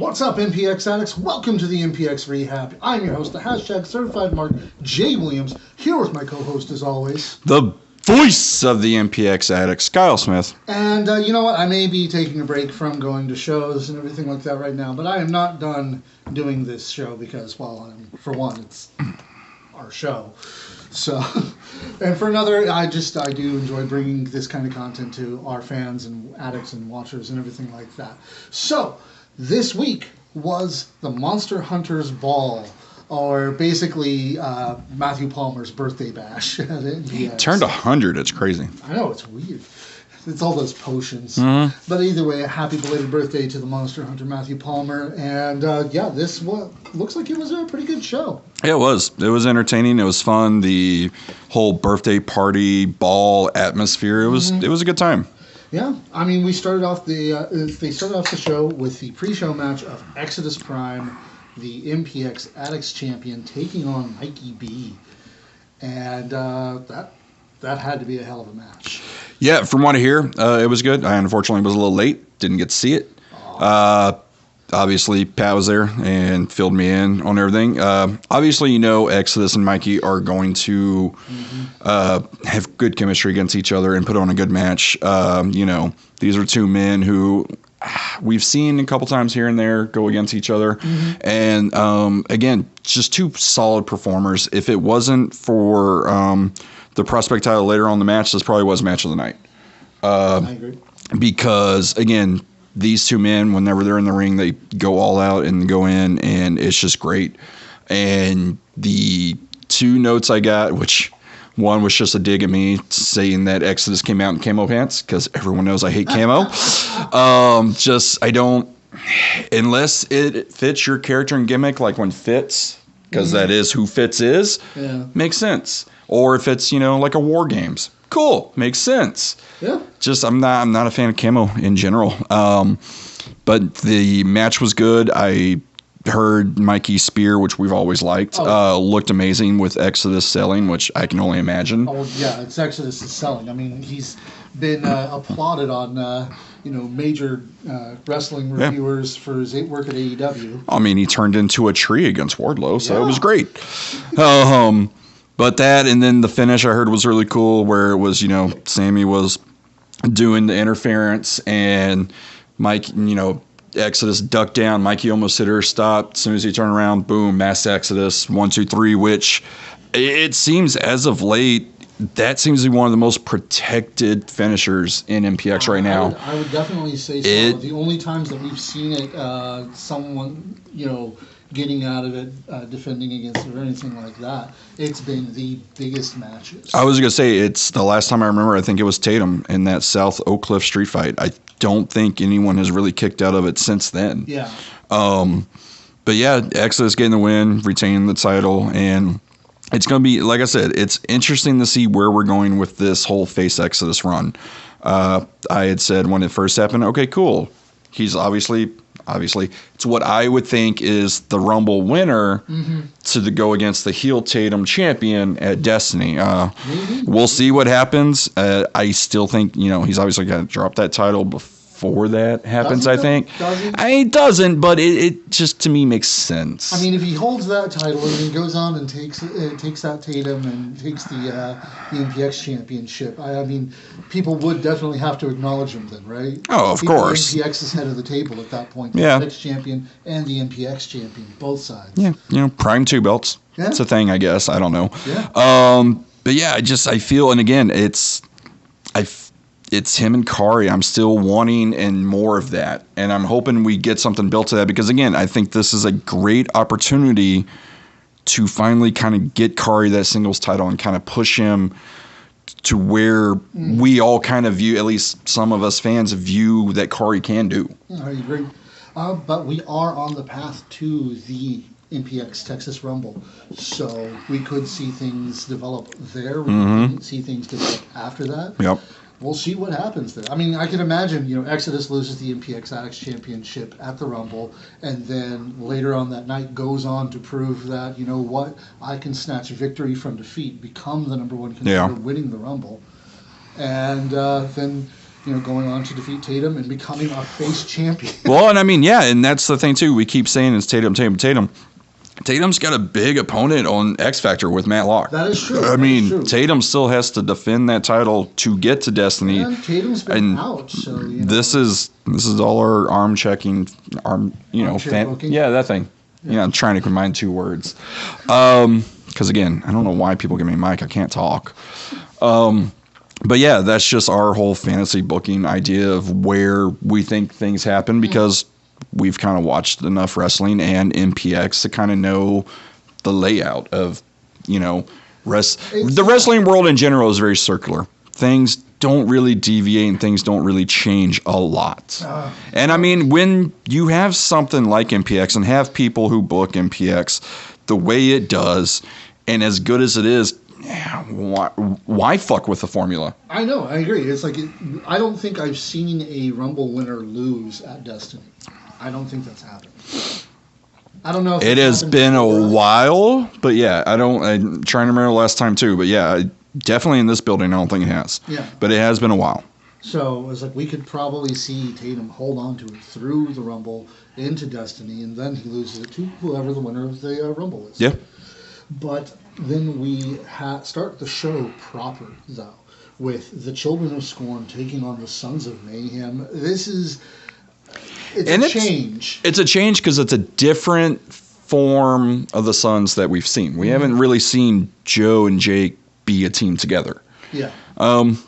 What's up, MPX addicts? Welcome to the MPX Rehab. I'm your host, the hashtag certified Mark J. Williams, here with my co-host as always, the voice of the MPX addicts, Kyle Smith. And you know what? I may be taking a break from going to shows and everything like that right now, but I am not done doing this show because, well, for one, it's our show. So, and for another, I do enjoy bringing this kind of content to our fans and addicts and watchers and everything like that. So, this week was the Monster Hunters Ball, or basically Matthew Palmer's birthday bash. He turned 100. It's crazy. I know, it's weird. It's all those potions. Mm-hmm. But either way, a happy belated birthday to the Monster Hunter Matthew Palmer. And this looks like it was a pretty good show. Yeah, it was. It was entertaining. It was fun. The whole birthday party ball atmosphere. It was a good time. Yeah, I mean, they started off the show with the pre-show match of Exodus Prime, the MPX Addicts champion, taking on Mikey B, and that had to be a hell of a match. Yeah, from what I hear, it was good. I unfortunately was a little late, didn't get to see it. Obviously, Pat was there and filled me in on everything. Obviously, Exodus and Mikey are going to have good chemistry against each other and put on a good match. These are two men who we've seen a couple times here and there go against each other. And, again, just two solid performers. If it wasn't for the prospect title later on in the match, this probably was match of the night. I agree. Because, again, these two men, whenever they're in the ring, they go all out and go in, and it's just great. And the two notes I got, which one was just a dig at me saying that Exodus came out in camo pants, because everyone knows I hate camo. I don't, unless it fits your character and gimmick, like when Fitz, because that is who Fitz is, makes sense. Or if it's, like a War Games. Cool, makes sense. Yeah. Just I'm not a fan of camo in general. But the match was good. I heard Mikey's spear, which we've always liked, looked amazing with Exodus selling, which I can only imagine. Oh yeah, it's Exodus is selling. I mean, he's been applauded on major wrestling reviewers for his work at AEW. I mean, he turned into a tree against Wardlow, so it was great. But that, and then the finish I heard was really cool, where it was, Sammy was doing the interference, and Mike, Exodus ducked down. Mikey almost hit her, stopped. As soon as he turned around, boom, mass Exodus, 1, 2, 3, which it seems as of late, that seems to be one of the most protected finishers in MPX right now. I would definitely say so. The only times that we've seen it, someone, getting out of it, defending against it or anything like that, it's been the biggest matches. I was going to say, it's the last time I remember, I think it was Tatum in that South Oak Cliff street fight. I don't think anyone has really kicked out of it since then. Yeah. But yeah, Exodus getting the win, retaining the title, and it's going to be, like I said, it's interesting to see where we're going with this whole face Exodus run. I had said when it first happened, okay, cool. He's obviously, it's what I would think is the Rumble winner to go against the heel Tatum champion at Destiny. We'll see what happens. I still think, he's obviously got to drop that title before that happens, I think. He doesn't, but it just, to me, makes sense. I mean, if he holds that title and then goes on and takes that Tatum and takes the MPX championship, I mean, people would definitely have to acknowledge him then, right? Oh, of course. MPX is head of the table at that point. The MPX champion and the MPX champion, both sides. Yeah, prime 2 belts. Yeah. It's a thing, I guess. I don't know. Yeah. But yeah, I feel, and again, it's him and Kari. I'm still wanting and more of that. And I'm hoping we get something built to that, because, again, I think this is a great opportunity to finally kind of get Kari that singles title and kind of push him to where we all kind of view, at least some of us fans view, that Kari can do. I agree. But we are on the path to the MPX Texas Rumble. So we could see things develop there. We could see things develop after that. Yep. We'll see what happens there. I mean, I can imagine, Exodus loses the MPX Addicts Championship at the Rumble, and then later on that night goes on to prove that, I can snatch victory from defeat, become the number one contender, winning the Rumble. And then going on to defeat Tatum and becoming a face champion. Well, and I mean, yeah, and that's the thing too. We keep saying it's Tatum. Tatum's got a big opponent on X Factor with Matt Locke. That is true. I mean, Tatum still has to defend that title to get to Destiny. And Tatum's been out, so this is all our arm checking, booking. Yeah, that thing. Yeah, I'm trying to combine two words. Because again, I don't know why people give me a mic. I can't talk. But yeah, that's just our whole fantasy booking idea of where we think things happen because we've kind of watched enough wrestling and MPX to kind of know the layout of, the wrestling world in general is very circular. Things don't really deviate and things don't really change a lot. And I mean, when you have something like MPX and have people who book MPX the way it does and as good as it is, why fuck with the formula? I know, I agree. It's like, I don't think I've seen a Rumble winner lose at Destiny. I don't think that's happened. I don't know if it has been a while, but yeah, I'm trying to remember the last time too, but yeah, definitely in this building, I don't think it has. Yeah. But it has been a while. So it's like we could probably see Tatum hold on to it through the Rumble into Destiny, and then he loses it to whoever the winner of the Rumble is. Yeah. But then we start the show proper, though, with the Children of Scorn taking on the Sons of Mayhem. It's a change. It's a change because it's a different form of the Sons that we've seen. We haven't really seen Joe and Jake be a team together. Yeah.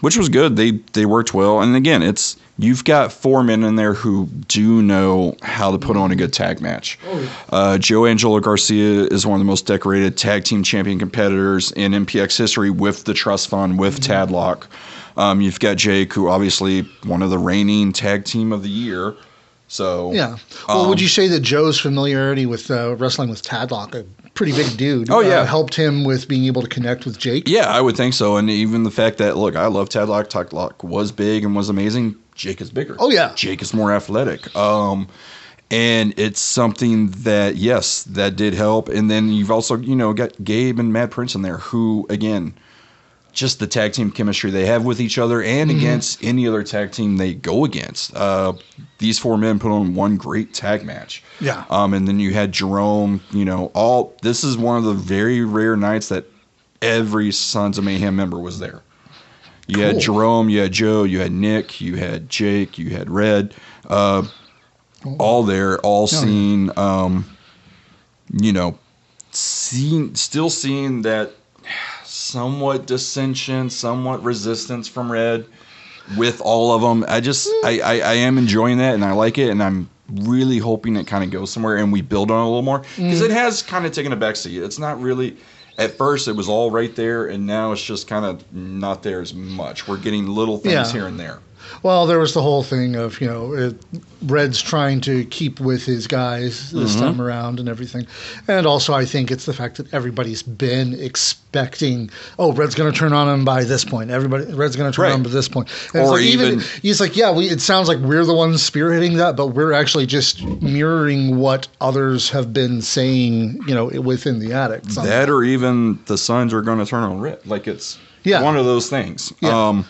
Which was good. They worked well. And again, you've got 4 men in there who do know how to put on a good tag match. Oh, yeah. Joe Angelo Garcia is one of the most decorated tag team champion competitors in MPX history with the Trust Fund, with Tadlock. You've got Jake, who obviously one of the reigning tag team of the year. So yeah. Well, would you say that Joe's familiarity with wrestling with Tadlock, a pretty big dude, helped him with being able to connect with Jake? Yeah, I would think so. And even the fact that, look, I love Tadlock. Tadlock was big and was amazing. Jake is bigger. Oh, yeah. Jake is more athletic. And it's something that, yes, that did help. And then you've also, got Gabe and Mad Prince in there who, again, just the tag team chemistry they have with each other and against any other tag team they go against. These 4 men put on one great tag match. Yeah. And then you had Jerome, this is one of the very rare nights that every Sons of Mayhem member was there. You had Jerome, you had Joe, you had Nick, you had Jake, you had Red, all there, all seen, still seeing that somewhat dissension, somewhat resistance from Red with all of them. I am enjoying that and I like it, and I'm really hoping it kind of goes somewhere and we build on it a little more because it has kind of taken a backseat. It's not really, at first it was all right there and now it's just kind of not there as much. We're getting little things here and there. Well, there was the whole thing of, Red's trying to keep with his guys this time around and everything. And also I think it's the fact that everybody's been expecting, Red's going to turn on him by this point. Red's going to turn on him by this point. And or he's like, it sounds like we're the ones spearheading that, but we're actually just mirroring what others have been saying, within the attic. That or even the Sons are going to turn on Red. Like it's one of those things. Yeah.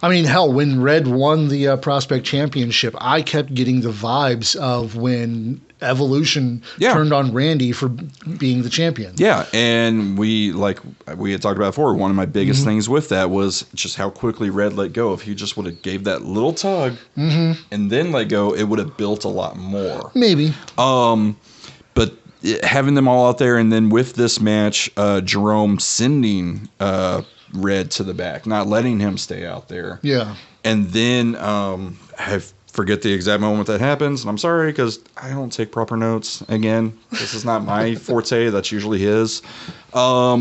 I mean, hell, when Red won the Prospect Championship, I kept getting the vibes of when Evolution turned on Randy for being the champion. Yeah, and we had talked about before, one of my biggest things with that was just how quickly Red let go. If he just would have gave that little tug and then let go, it would have built a lot more. Maybe. But having them all out there, and then with this match, Jerome sending Red to the back, not letting him stay out there. Yeah. And then I forget the exact moment that happens, and I'm sorry because I don't take proper notes. Again, this is not my forte. That's usually his. All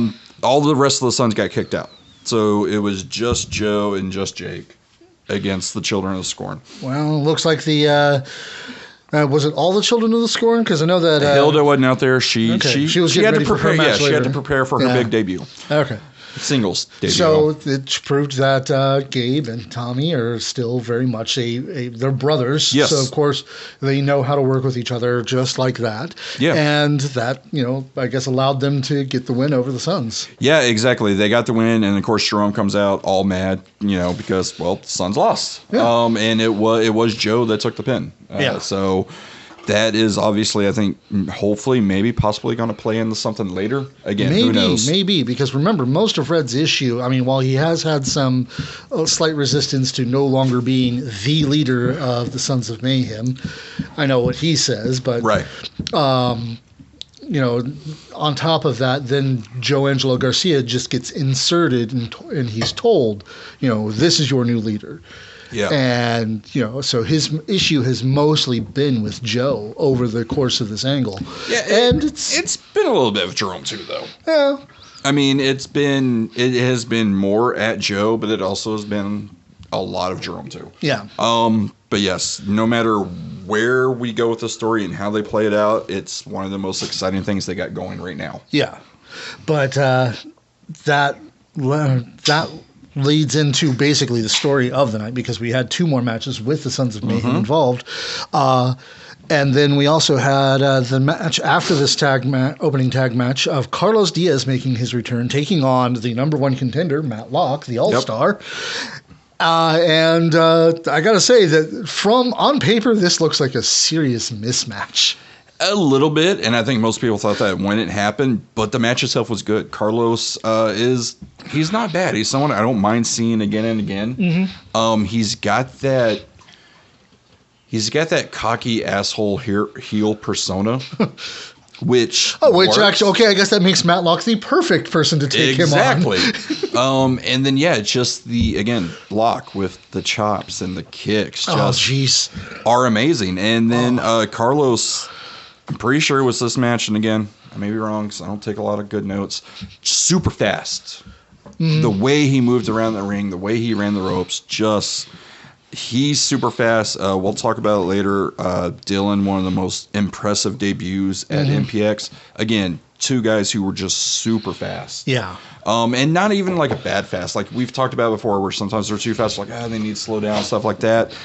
the rest of the Sons got kicked out. So it was just Joe and just Jake against the Children of the Scorn. Well, it looks like the... was it all the Children of the Scorn? Because I know that... Hilda wasn't out there. She was had to prepare. Yeah, she had to prepare for her big debut. Okay. Singles debut. So it proved that Gabe and Tommy are still very much they're brothers. Yes. So of course they know how to work with each other just like that. Yeah. And that, I guess allowed them to get the win over the Suns. Yeah, exactly. They got the win, and of course Jerome comes out all mad, because the Suns lost. Yeah. And it was Joe that took the pin. So that is obviously, I think, hopefully, maybe, possibly going to play into something later. Again, who knows? Maybe, because remember, most of Red's issue, while he has had some slight resistance to no longer being the leader of the Sons of Mayhem, I know what he says, but Right. on top of that, then Joe Angelo Garcia just gets inserted and he's told, this is your new leader. Yeah. And, so his issue has mostly been with Joe over the course of this angle. Yeah. And it's been a little bit of Jerome, too, though. Yeah. It has been more at Joe, but it also has been a lot of Jerome, too. Yeah. But yes, no matter where we go with the story and how they play it out, it's one of the most exciting things they got going right now. Yeah. But that leads into basically the story of the night, because we had two more matches with the Sons of Mayhem involved. And then we also had the match after this opening tag match of Carlos Diaz making his return, taking on the number one contender, Matt Locke, the All-Star. And I got to say that on paper, this looks like a serious mismatch. A little bit, and I think most people thought that when it happened, but the match itself was good. Carlos he's not bad. He's someone I don't mind seeing again and again. Mm-hmm. He's got that cocky asshole heel persona, which actually, okay, I guess that makes Matt Locke the perfect person to take him on. Exactly. And then just Locke with the chops and the kicks are amazing. And then Carlos, I'm pretty sure it was this match, and again, I may be wrong because I don't take a lot of good notes. Super fast. Mm-hmm. The way he moved around the ring, the way he ran the ropes, he's super fast. We'll talk about it later. Dylan, one of the most impressive debuts at MPX. Again, two guys who were just super fast. Yeah. And not even like a bad fast. Like we've talked about before, where sometimes they're too fast, like, they need to slow down, stuff like that.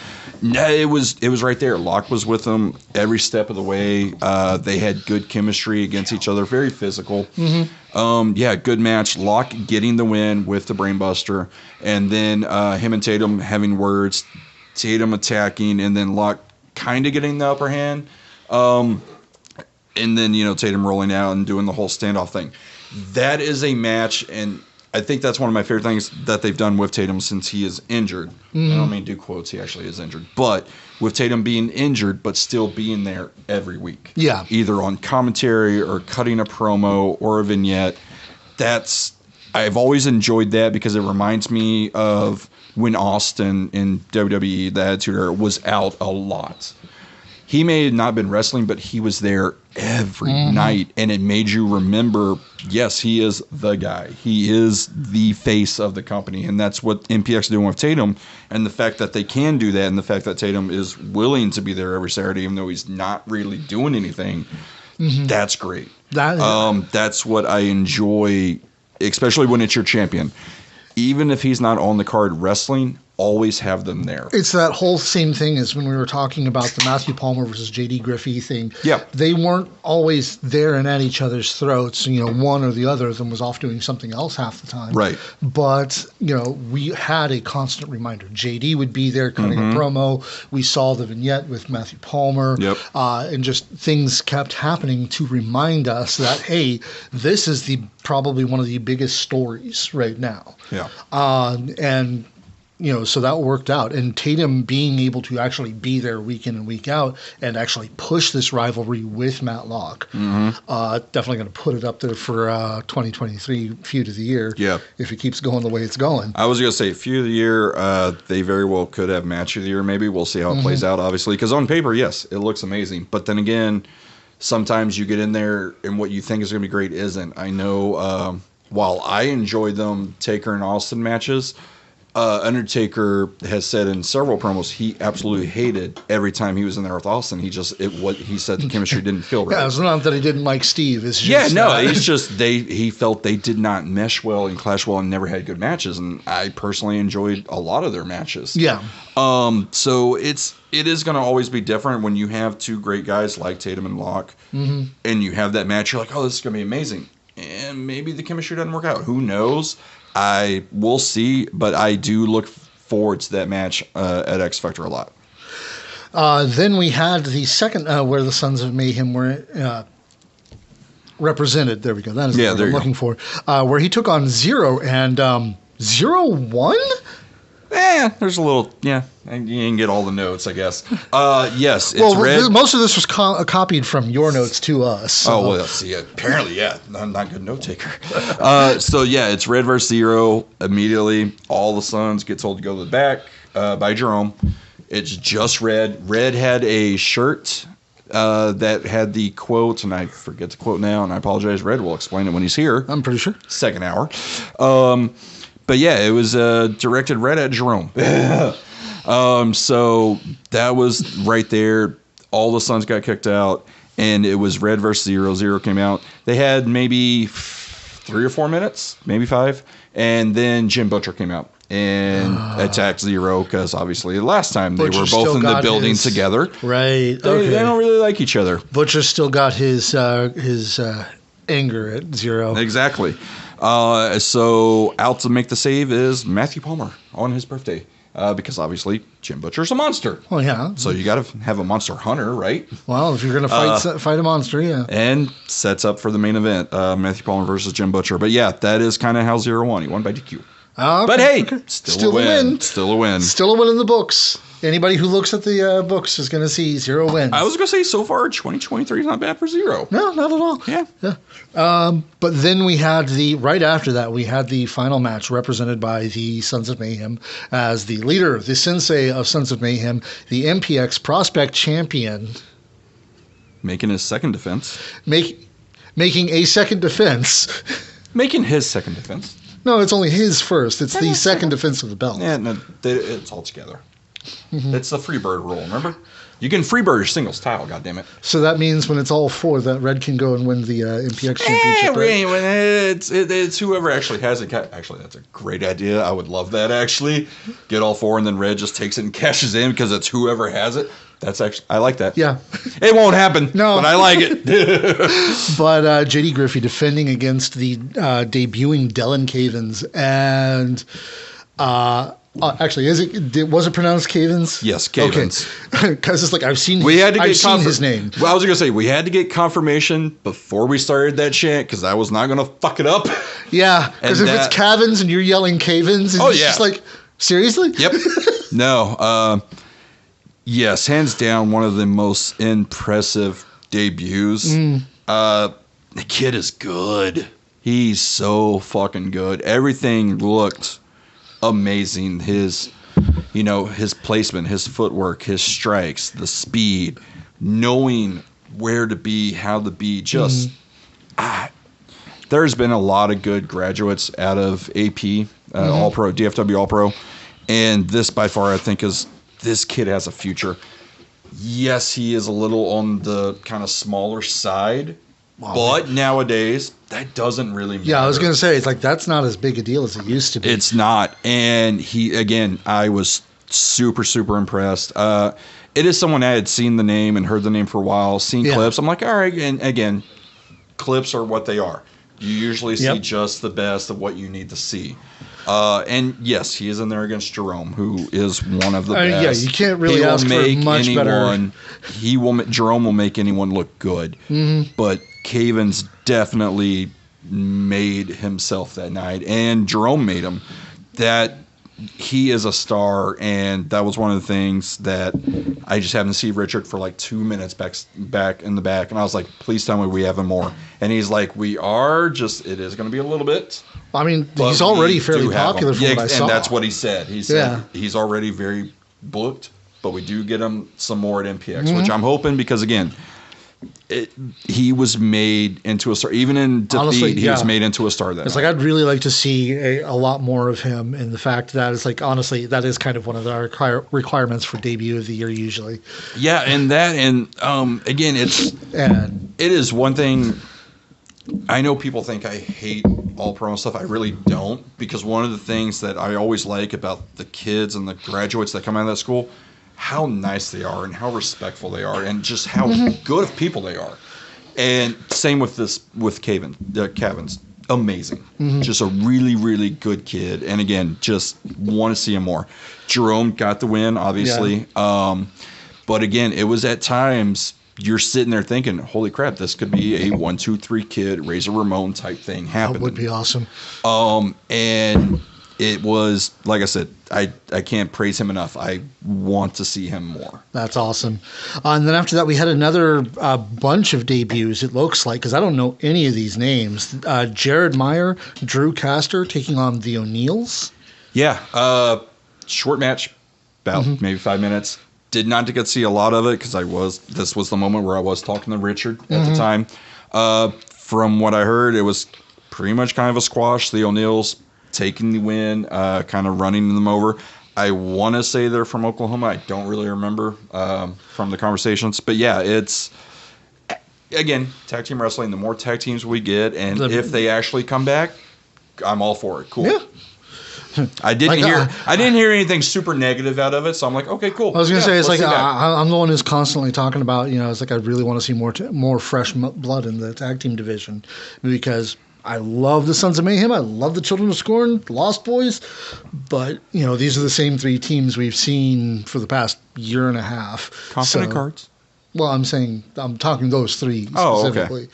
No, it was right there. Locke was with them every step of the way. They had good chemistry against each other, very physical. Mm-hmm. Good match. Locke getting the win with the Brainbuster, and then him and Tatum having words, Tatum attacking, and then Locke kind of getting the upper hand. And then, Tatum rolling out and doing the whole standoff thing. That is a match, and I think that's one of my favorite things that they've done with Tatum since he is injured. Mm-hmm. I don't mean do quotes, he actually is injured. But with Tatum being injured, but still being there every week. Yeah. Either on commentary or cutting a promo or a vignette. I've always enjoyed that because it reminds me of when Austin in WWE, the Attitude Era, was out a lot. He may have not been wrestling, but he was there every night, and it made you remember, yes, he is the guy. He is the face of the company, and that's what MPX is doing with Tatum, and the fact that they can do that, and the fact that Tatum is willing to be there every Saturday, even though he's not really doing anything, that's great. That's what I enjoy, especially when it's your champion. Even if he's not on the card wrestling, always have them there. It's that whole same thing as when we were talking about the Matthew Palmer versus JD Griffey thing. Yeah. They weren't always there and at each other's throats. One or the other of them was off doing something else half the time. Right. But, we had a constant reminder. JD would be there cutting a promo. We saw the vignette with Matthew Palmer. Yep. And just things kept happening to remind us that, hey, this is probably one of the biggest stories right now. Yeah. And so that worked out. And Tatum being able to actually be there week in and week out and actually push this rivalry with Matt Locke, definitely going to put it up there for 2023 Feud of the Year. Yeah. If it keeps going the way it's going. I was going to say Feud of the Year, they very well could have Match of the Year maybe. We'll see how it plays out, obviously. Because on paper, yes, it looks amazing. But then again, sometimes you get in there and what you think is going to be great isn't. I know while I enjoy them Taker and Austin matches, Undertaker has said in several promos he absolutely hated every time he was in there with Austin. He said the chemistry didn't feel right. Yeah, it's not that he didn't like Steve. It's just it's just he felt they did not mesh well and clash well and never had good matches. And I personally enjoyed a lot of their matches. Yeah. So it is going to always be different when you have two great guys like Tatum and Locke, and you have that match. You're like, oh, this is going to be amazing. And maybe the chemistry doesn't work out. Who knows? We'll see, but I do look forward to that match at X Factor a lot. Then we had the second where the Sons of Mayhem were represented. There we go. That is what I'm looking for. Where he took on Zero, and Zero won? There's a little, you can get all the notes, I guess. Yes, it's red. Most of this was copied from your notes to us. So. Oh, well, see, apparently, I'm not a good note taker. It's Red versus Zero. Immediately, all the Sons get told to go to the back by Jerome. It's just Red. Red had a shirt that had the quote, and I forget the quote now, and I apologize. Red will explain it when he's here. I'm pretty sure. Second hour. But yeah, it was directed right at Jerome. So that was right there. All the Sons got kicked out, and it was Red versus Zero. Zero came out. They had maybe 3 or 4 minutes, maybe 5, and then Jim Butcher came out and attacked Zero because obviously the last time they were both in the building together. Right. They don't really like each other. Butcher still got his anger at Zero. Exactly. So out to make the save is Matthew Palmer on his birthday. Because obviously Jim Butcher's a monster. Well, yeah. So you got to have a monster hunter, right? Well, if you're going to fight a monster, yeah. And sets up for the main event, Matthew Palmer versus Jim Butcher. But yeah, that is kind of how Zero won. He won by DQ. Okay, but hey, still a win. Still a win. Still a win in the books. Anybody who looks at the books is going to see 0 wins. I was going to say, so far, 2023 is not bad for Zero. No, not at all. Yeah. But then we had right after that, we had the final match represented by the Sons of Mayhem as the leader, the sensei of Sons of Mayhem, the MPX Prospect Champion. Making his second defense. Making a second defense. Making his second defense. No, it's only his first. It's the second defense of the belt. Yeah, no, it's all together. It's the Freebird rule, remember? You can Freebird your singles title, goddammit. So that means when it's all 4, that Red can go and win the MPX championship, right? It's whoever actually has it. Actually, that's a great idea. I would love that, actually. Get all 4, and then Red just takes it and cashes in because it's whoever has it. That's actually, I like that. Yeah. It won't happen, no, but I like it. But JD Griffey defending against the debuting Dylan Cavens. And actually, was it pronounced Cavens? Yes, Cavens. Okay. Because it's like, I've seen his name. Well, I was going to say, we had to get confirmation before we started that chant because I was not going to fuck it up. Yeah, because if it's Cavens and you're yelling Cavens, it's just like, seriously? Yep. No, yes, hands down, one of the most impressive debuts. The kid is good. He's so fucking good. Everything looked amazing. His placement, his footwork, his strikes, the speed, knowing where to be, how to be. There's been a lot of good graduates out of AP, All Pro, DFW All Pro, and this by far I think this kid has a future. Yes, he is a little on the kind of smaller side, but nowadays that doesn't really matter. Yeah, I was going to say, it's like that's not as big a deal as it used to be. It's not. And I was super, super impressed. It is someone I had seen the name and heard the name for a while, seen clips. I'm like, all right. And again, clips are what they are. You usually see just the best of what you need to see. And yes, he is in there against Jerome, who is one of the best. Yeah, you can't really ask for much better. Jerome will make anyone look good. But Cavens definitely made himself that night, and Jerome made him. That he is a star, and that was one of the things that I just happened to see Richard for like 2 minutes back in the back, and I was like, please tell me we have him more. And he's like, we are, just it is going to be a little bit. I mean, he's already fairly popular from what I saw. And that's what he said. He said he's already very booked, but we do get him some more at MPX, which I'm hoping, because again, he was made into a star. Even in defeat, Honestly, he was made into a star. That it's like I'd really like to see a lot more of him, and the fact that it's like honestly that is kind of one of our requirements for debut of the year usually. Yeah, and again, it is one thing. I know people think I hate all promo stuff. I really don't, because one of the things that I always like about the kids and the graduates that come out of that school, how nice they are and how respectful they are and just how good of people they are. And same with Kevin's amazing. Just a really, really good kid. And again, just want to see him more. Jerome got the win, obviously. Yeah. But again, it was at times you're sitting there thinking, holy crap, this could be a 1, 2, 3 kid, Razor Ramon type thing happening. That would be awesome. And it was, like I said, I can't praise him enough. I want to see him more. That's awesome. And then after that, we had another bunch of debuts, it looks like, because I don't know any of these names. Jared Meyer, Drew Castor taking on the O'Neills. Yeah. Short match, about maybe 5 minutes. Did not get to see a lot of it because this was the moment where I was talking to Richard at the time. From what I heard, it was pretty much kind of a squash. The O'Neills taking the win, kind of running them over. I want to say they're from Oklahoma. I don't really remember from the conversations. But yeah, it's, again, tag team wrestling. The more tag teams we get, and if they actually come back, I'm all for it. Cool. Yeah. I didn't hear anything super negative out of it, so I'm like, okay, cool. I was gonna say it's like I'm the one who's constantly talking about, it's like I really want to see more fresh blood in the tag team division, because I love the Sons of Mayhem, I love the Children of Scorn, the Lost Boys, but these are the same 3 teams we've seen for the past year and a half. Confident Cards. Well, I'm talking those 3 specifically. Okay.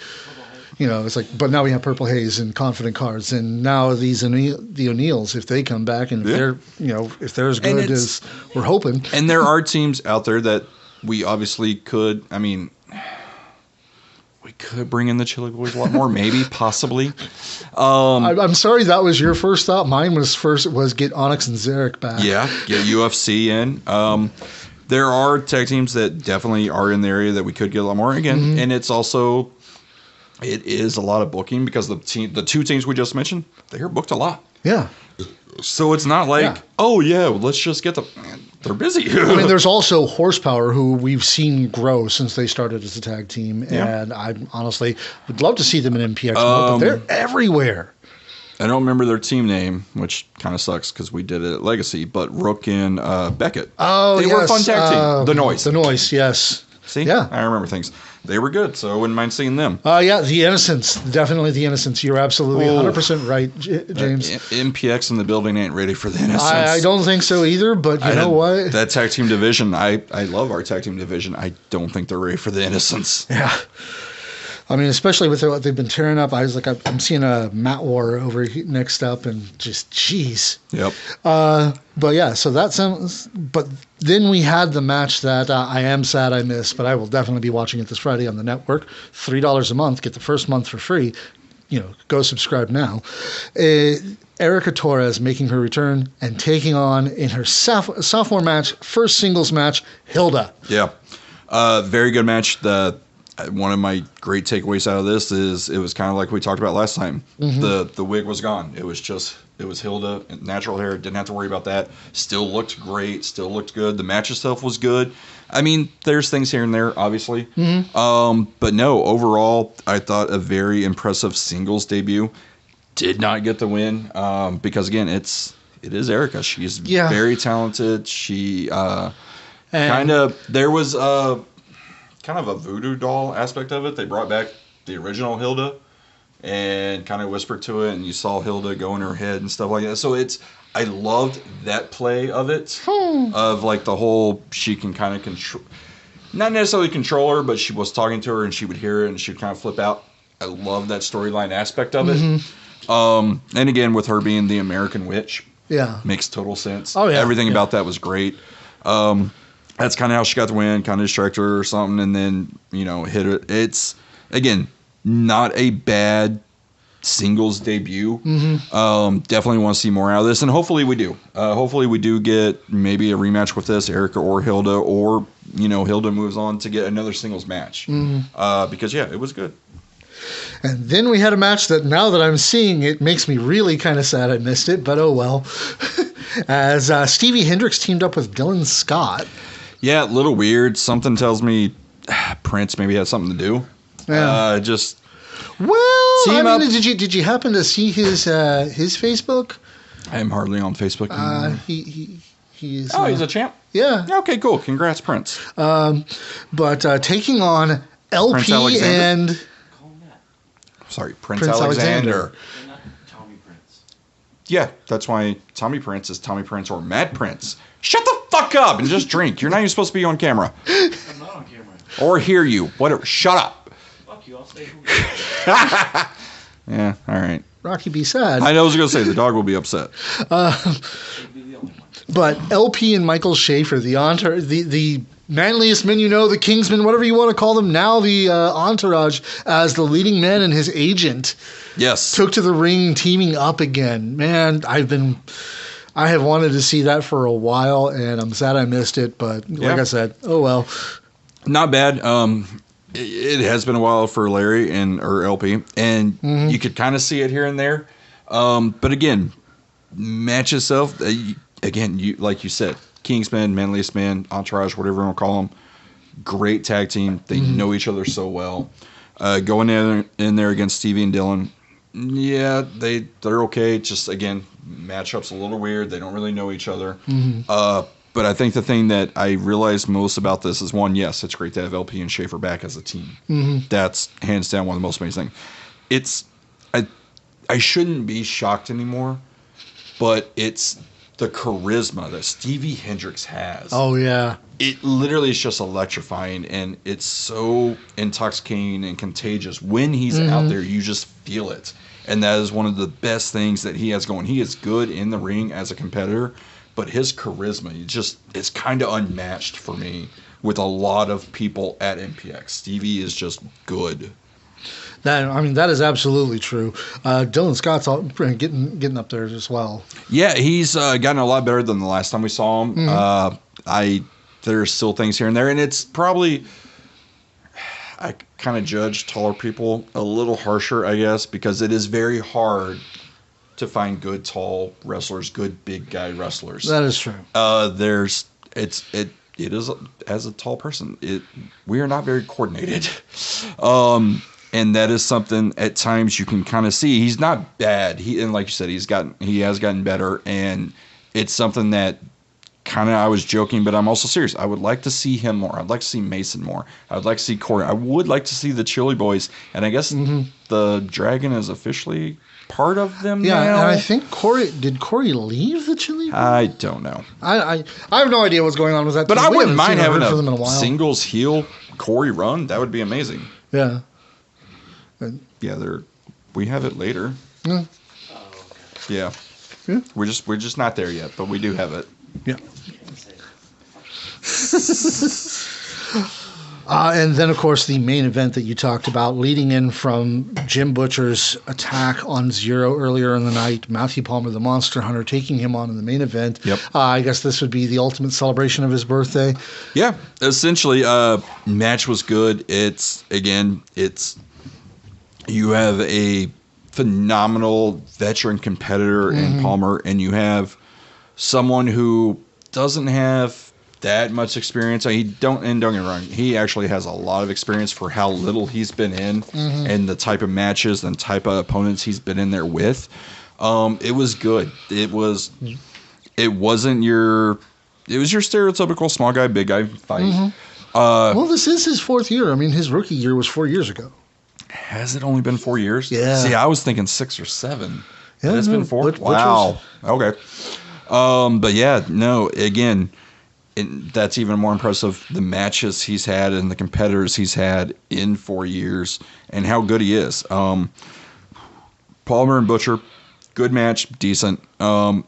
It's like, but now we have Purple Haze and Confident Cards, and now the O'Neills, if they come back and if they're as good as we're hoping. And there are teams out there that we obviously could. I mean, we could bring in the Chili Boys a lot more, maybe, possibly. I'm sorry that was your first thought. Mine was get Onyx and Zarek back. Yeah, get UFC in. There are tag teams that definitely are in the area that we could get a lot more again, and it's also. It is a lot of booking because the 2 teams we just mentioned, they are booked a lot. Yeah. So it's not like, let's just get them. They're busy. I mean, there's also Horsepower, who we've seen grow since they started as a tag team, and I honestly would love to see them in MPX, but they're everywhere. I don't remember their team name, which kind of sucks because we did it at Legacy, but Rook and Beckett. Oh, they were a fun tag team. The Noise. The Noise, yes. See? Yeah. I remember things. They were good, so I wouldn't mind seeing them. The Innocents. Definitely the Innocents. You're absolutely 100% right, James. MPX in the building ain't ready for the Innocents. I don't think so either, but you know what? That tag team division, I love our tag team division. I don't think they're ready for the Innocents. Yeah. I mean, especially with what they've been tearing up. I was like, I'm seeing a Mat War over next up, and just, jeez. Yep. But yeah, so that sounds. But then we had the match that I am sad I missed, but I will definitely be watching it this Friday on the network. $3 a month, get the first month for free. Go subscribe now. Erica Torres making her return and taking on in her sophomore match, first singles match, Hilda. Yeah, very good match. One of my great takeaways out of this is it was kind of like we talked about last time. The wig was gone. It was Hilda, natural hair. Didn't have to worry about that. Still looked great. Still looked good. The match itself was good. I mean, there's things here and there, obviously. But no, overall, I thought a very impressive singles debut. Did not get the win because, again, it is Erica. She's very talented. She there was kind of a voodoo doll aspect of it. They brought back the original Hilda and kind of whispered to it, and you saw Hilda go in her head and stuff like that. So I loved that play of it, of like the whole, she can kind of control, not necessarily control her, but she was talking to her and she would hear it and she would kind of flip out. I love that storyline aspect of it. And again, with her being the American Witch, makes total sense. Everything about that was great. That's kind of how she got the win, kind of distracted her or something, and then, hit it. It's, again, not a bad singles debut. Definitely want to see more out of this, and hopefully we do. Hopefully we do get maybe a rematch with this, Erica or Hilda, or Hilda moves on to get another singles match. Because, yeah, it was good. And then we had a match that now that I'm seeing it makes me really kind of sad I missed it, but oh well. As Stevie Hendricks teamed up with Dylan Scott. Yeah, a little weird. Something tells me Prince maybe had something to do. Yeah. Well, team I up. mean, did you happen to see his Facebook? I am hardly on Facebook anymore. He's he's a champ? Yeah. Okay, cool. Congrats, Prince. But taking on LP Prince Alexander? and... Sorry, Prince Alexander. And not Tommy Prince. Yeah, that's why Tommy Prince is Tommy Prince or Mad Prince. Shut the fuck up and just drink. You're not even supposed to be on camera. I'm not on camera. Or hear you. Whatever. Shut up. Fuck you, I'll stay home. Yeah, all right. Rocky be sad. I know I was going to say the dog will be upset. Should be the only one. But LP and Michael Schaefer, the manliest men the Kingsmen, whatever you want to call them, now the entourage as the leading man and his agent Yes. took to the ring teaming up again. Man, I have wanted to see that for a while, and I'm sad I missed it, but like I said, oh well. Not bad. It has been a while for Larry or LP, and you could kind of see it here and there. But again, match itself, again, like you said, Kingsman, Manliest Man, Entourage, whatever you want to call them, great tag team. They know each other so well. Going in there against Stevie and Dylan, yeah, they're okay. Just, again, matchup's a little weird. They don't really know each other. But I think the thing that I realized most about this is, one, yes, it's great to have LP and Schaefer back as a team. That's hands down one of the most amazing things. I shouldn't be shocked anymore, but it's the charisma that Stevie Hendricks has. Oh, yeah. It literally is just electrifying, and it's so intoxicating and contagious. When he's out there, you just feel it. And that is one of the best things that he has going. He is good in the ring as a competitor, but his charisma, it's kind of unmatched for me with a lot of people at MPX. Stevie is just good. That is absolutely true. Dylan Scott's getting up there as well. Yeah, he's gotten a lot better than the last time we saw him. There's still things here and there, and it's probably, I kind of judge taller people a little harsher, I guess, because it is very hard to find good tall wrestlers, good big guy wrestlers. That is true. It is, as a tall person, we are not very coordinated. And that is something at times you can kind of see. He's not bad. And like you said, he has gotten better, and it's something that kind of, I was joking, but I'm also serious. I would like to see him more. I'd like to see Mason more. I would like to see Corey. I would like to see the Chili Boys, and I guess the Dragon is officially part of them now. Yeah, and I think did Corey leave the Chili Boys? I don't know. I have no idea what's going on with that. But I wouldn't mind having a singles heel Corey run. That would be amazing. Yeah. Yeah, we have it later. Yeah. Oh, okay. Yeah. We're just not there yet, but we do have it. Yeah. And then, of course, the main event that you talked about, leading in from Jim Butcher's attack on Zero earlier in the night, Matthew Palmer, the Monster Hunter, taking him on in the main event. Yep. I guess this would be the ultimate celebration of his birthday. Yeah, essentially, match was good. You have a phenomenal veteran competitor in Palmer, and you have someone who doesn't have that much experience. Don't get me wrong, he actually has a lot of experience for how little he's been in and the type of matches and type of opponents he's been in there with. It was good. It was your stereotypical small guy, big guy fight. Well, this is his fourth year. I mean, his rookie year was 4 years ago. Has it only been 4 years? Yeah. See, I was thinking 6 or 7. Yeah, it's been 4? Wow. Okay. But yeah, no, again, that's even more impressive. The matches he's had and the competitors he's had in 4 years and how good he is. Palmer and Butcher, good match, decent. And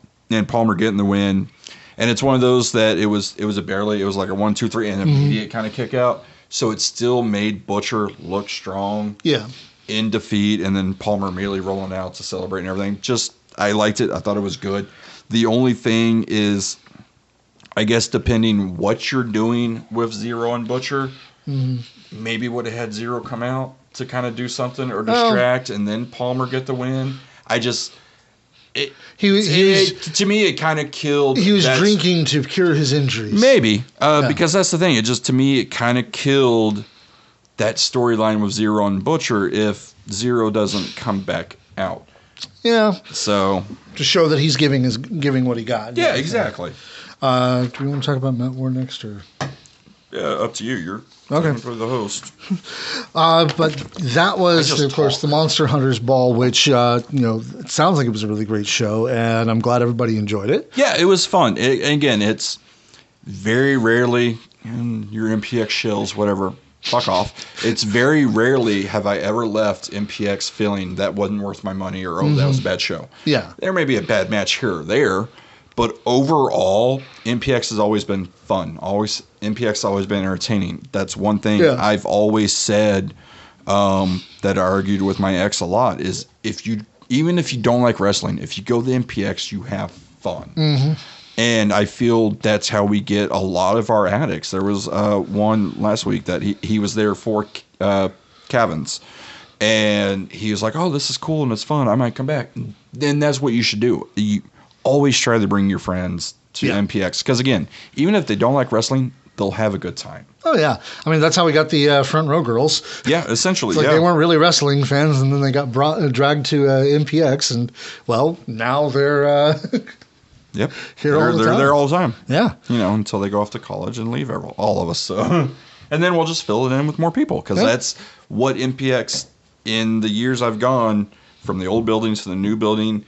Palmer getting the win. And it's one of those that it was like a 1, 2, 3 and an immediate kind of kick out. So it still made Butcher look strong. Yeah. In defeat, and then Palmer immediately rolling out to celebrate and everything. I liked it. I thought it was good. The only thing is, I guess depending what you're doing with Zero and Butcher, maybe would have had Zero come out to kind of do something or distract, and then Palmer get the win. I just to me it kind of killed. He was drinking to cure his injuries. Maybe because that's the thing. It just to me it kind of killed that storyline with Zero and Butcher if Zero doesn't come back out. Yeah. So to show that he's giving what he got. Yeah, exactly. Do we want to talk about Matt Ward next, or? Yeah, up to you. You're okay for the host. But that was, of course, the Monster Hunters Ball, which it sounds like it was a really great show, and I'm glad everybody enjoyed it. Yeah, it was fun. Again, it's very rarely in your MPX shells, whatever. Fuck off. It's very rarely have I ever left MPX feeling that wasn't worth my money or that was a bad show. Yeah, there may be a bad match here or there. But overall, MPX has always been fun. MPX has always been entertaining. That's one thing I've always said that I argued with my ex a lot is even if you don't like wrestling, if you go to MPX, you have fun. Mm-hmm. And I feel that's how we get a lot of our addicts. There was one last week that he was there for Cavin's. And he was like, oh, this is cool and it's fun. I might come back. Then that's what you should do. You always try to bring your friends to MPX. Because, again, even if they don't like wrestling, they'll have a good time. Oh, yeah. I mean, that's how we got the front row girls. Yeah, essentially, They weren't really wrestling fans, and then they got dragged to MPX, and, well, now they're Yep. here all the time. They're there all the time. Yeah. Until they go off to college and leave all of us. So, and then we'll just fill it in with more people, because that's what MPX, in the years I've gone, from the old building to the new building,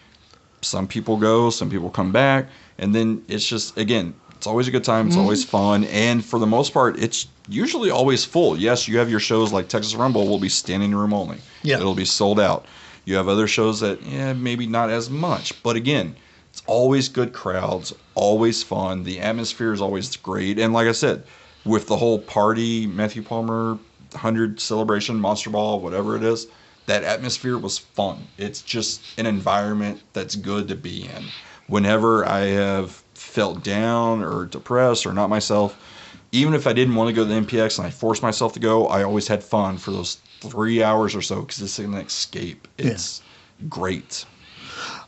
some people go, some people come back, and then it's just, again, it's always a good time, it's always fun, and for the most part, it's usually always full. Yes, you have your shows like Texas Rumble will be standing room only. Yeah. It'll be sold out. You have other shows that, maybe not as much, but again, it's always good crowds, always fun, the atmosphere is always great, and like I said, with the whole party, Matthew Palmer, 100 celebration, Monster Ball, whatever it is, that atmosphere was fun. It's just an environment that's good to be in. Whenever I have felt down or depressed or not myself, even if I didn't want to go to the MPX and I forced myself to go, I always had fun for those 3 hours or so because it's an escape. It's great.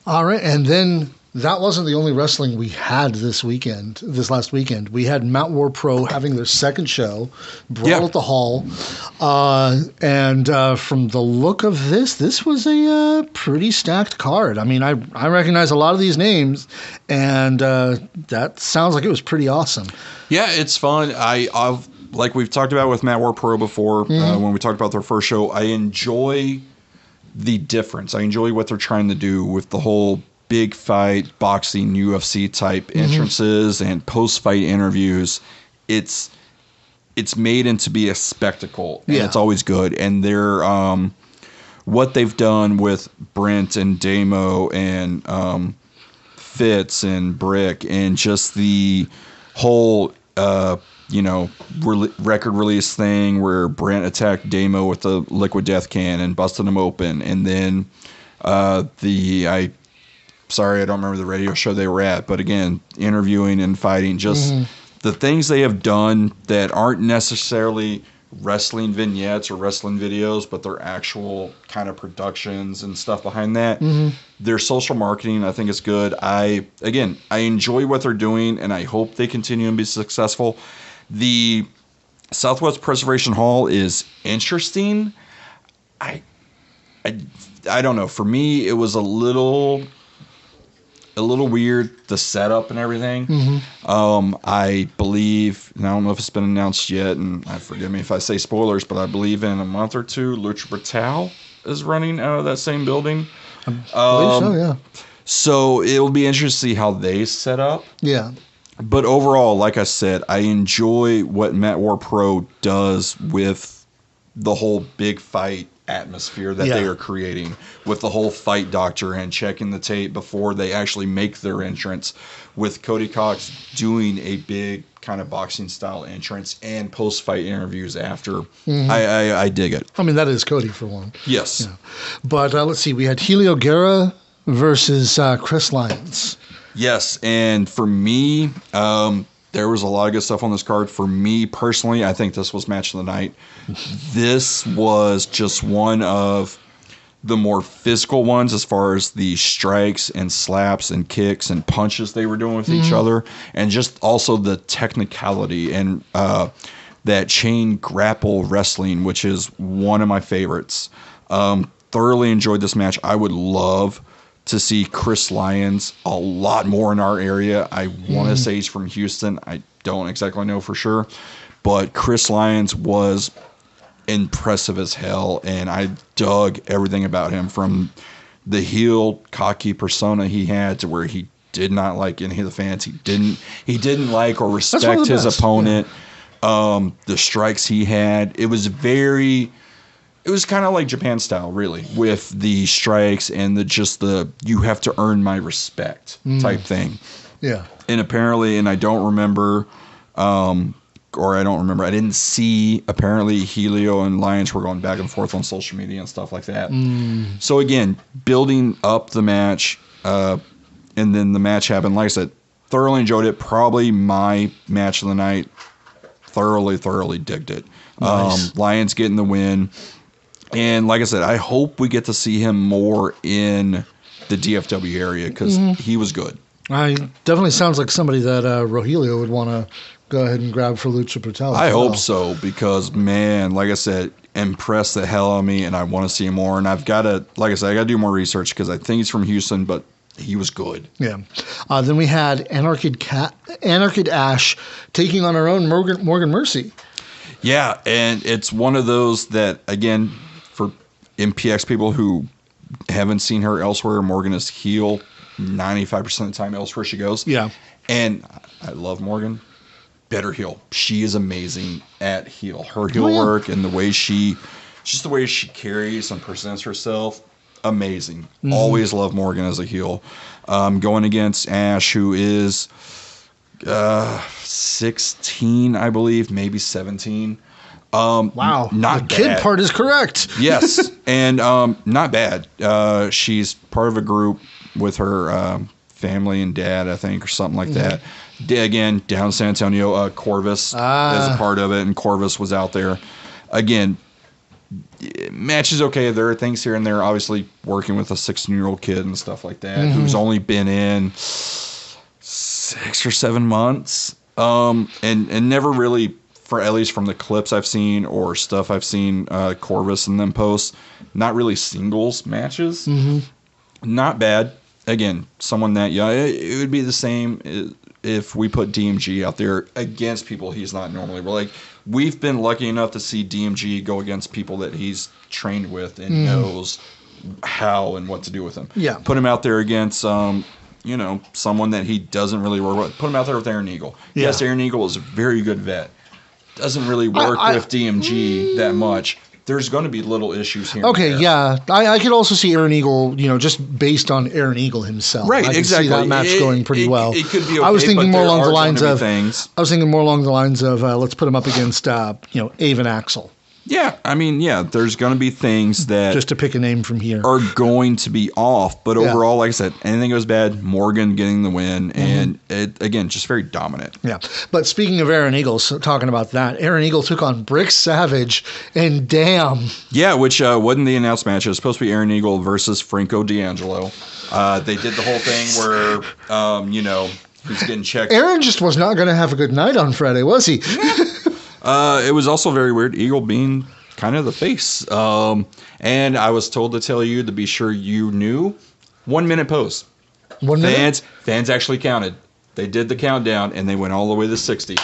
All right, and then that wasn't the only wrestling we had this last weekend. We had Mount War Pro having their second show, Brawl at the Hall. And from the look of this was a pretty stacked card. I mean, I recognize a lot of these names, and that sounds like it was pretty awesome. Yeah, it's fun. I've like we've talked about with Mount War Pro before, when we talked about their first show, I enjoy the difference. I enjoy what they're trying to do with the whole big fight, boxing, UFC type entrances and post-fight interviews. It's made into be a spectacle, and it's always good. And they're what they've done with Brent and Damo and Fitz and Brick and just the whole record release thing where Brent attacked Damo with the liquid death can and busted him open, and then sorry, I don't remember the radio show they were at, but again, interviewing and fighting, just the things they have done that aren't necessarily wrestling vignettes or wrestling videos, but they're actual kind of productions and stuff behind that. Their social marketing, I think, is good. I enjoy what they're doing, and I hope they continue and be successful. The Southwest Preservation Hall is interesting. I don't know. For me, it was a little weird, the setup and everything. I believe, and I don't know if it's been announced yet, and forgive me if I say spoilers, but I believe in a month or two, Lucha Brutal is running out of that same building. I believe so, yeah. So it'll be interesting to see how they set up. Yeah. But overall, like I said, I enjoy what Matt War Pro does with the whole big fight atmosphere that they are creating with the whole fight doctor and checking the tape before they actually make their entrance, with Cody Cox doing a big kind of boxing style entrance and post fight interviews after. I dig it. I mean, that is Cody for one. Yes. Yeah. But let's see, we had Helio Guerra versus Chris Lyons. Yes, and for me, there was a lot of good stuff on this card. For me personally, I think this was match of the night. This was just one of the more physical ones as far as the strikes and slaps and kicks and punches they were doing with each other, and just also the technicality and that chain grapple wrestling, which is one of my favorites. Thoroughly enjoyed this match. I would love to see Chris Lyons a lot more in our area. I want to say he's from Houston. I don't exactly know for sure, but Chris Lyons was impressive as hell, and I dug everything about him, from the heel cocky persona he had to where he did not like any of the fans. He didn't like or respect his opponent. Yeah. The strikes he had, it was kind of like Japan style, really, with the strikes and the you have to earn my respect type thing. Yeah. And apparently, and I didn't see, apparently Helio and Lyons were going back and forth on social media and stuff like that. So again, building up the match, and then the match happened. Like I said, thoroughly enjoyed it. Probably my match of the night. Thoroughly digged it. Nice. Lyons getting the win. And like I said, I hope we get to see him more in the DFW area, because he was good. Definitely sounds like somebody that Rogelio would want to go ahead and grab for Lucha Brutal. I hope so, because, man, like I said, impressed the hell out of me, and I want to see him more. And I've got to, like I said, I got to do more research, because I think he's from Houston, but he was good. Yeah. Then we had Anarchid Ash taking on our own Morgan Mercy. Yeah, and it's one of those that, again, for MPX people who haven't seen her elsewhere, Morgan is heel 95% of the time elsewhere she goes. Yeah. And I love Morgan. Better heel. She is amazing at heel. Her heel work and the way she carries and presents herself, amazing. Always love Morgan as a heel. Going against Ash, who is 16, I believe, maybe 17. Wow. Not the bad. kid part is correct. Yes. And not bad. She's part of a group with her family and dad, I think, or something like that. Again, down San Antonio, Corvus is a part of it, and Corvus was out there. Again, match is okay. There are things here and there, obviously working with a 16-year-old kid and stuff like that, who's only been in 6 or 7 months, and never really, for at least from the clips I've seen or stuff I've seen, Corvus and them post, not really singles matches. Not bad. Again, someone that young, it would be the same if we put DMG out there against people he's not normally. We've been lucky enough to see DMG go against people that he's trained with and knows how and what to do with them. Yeah. Put him out there against someone that he doesn't really work with. Put him out there with Aaron Eagle. Yeah. Yes, Aaron Eagle is a very good vet. Doesn't really work with DMG that much. There's going to be little issues here. Okay, and there. yeah. I could also see Aaron Eagle, just based on Aaron Eagle himself. Right, I could exactly. see that match going pretty well. It could be okay, I was thinking but more there along the are lines gonna be of things. I was thinking more along the lines of let's put him up against Avon Axel. Yeah, I mean, there's going to be things that Just to pick a name from here. are going to be off, but overall, like I said, anything goes bad, Morgan getting the win, and it, again, just very dominant. Yeah, but speaking of Aaron Eagle, talking about that, Aaron Eagle took on Brick Savage, and damn. Yeah, which wasn't the announced match. It was supposed to be Aaron Eagle versus Franco D'Angelo. They did the whole thing where, he's getting checked. Aaron just was not going to have a good night on Friday, was he? It was also very weird, Eagle being kind of the face. And I was told to tell you to be sure you knew. 1 minute pose. 1 minute? Fans actually counted. They did the countdown, and they went all the way to 60.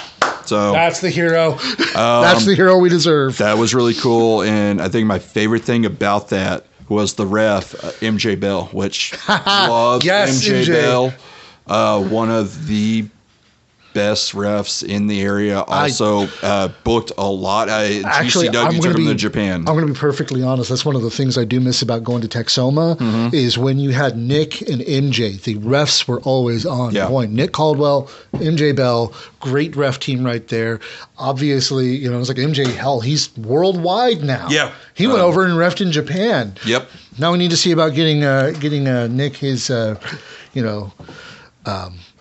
So That's the hero. That's the hero we deserve. that was really cool. And I think my favorite thing about that was the ref, MJ Bell, which love Yes, MJ MJ. Bell. One of the best refs in the area. Also booked a lot. Actually, GCW took him to Japan. I'm going to be perfectly honest. That's one of the things I do miss about going to Texoma is when you had Nick and MJ. The refs were always on point. Nick Caldwell, MJ Bell, great ref team right there. Obviously, it's like MJ. Hell, he's worldwide now. Yeah, he went over and refed in Japan. Yep. Now we need to see about getting Nick his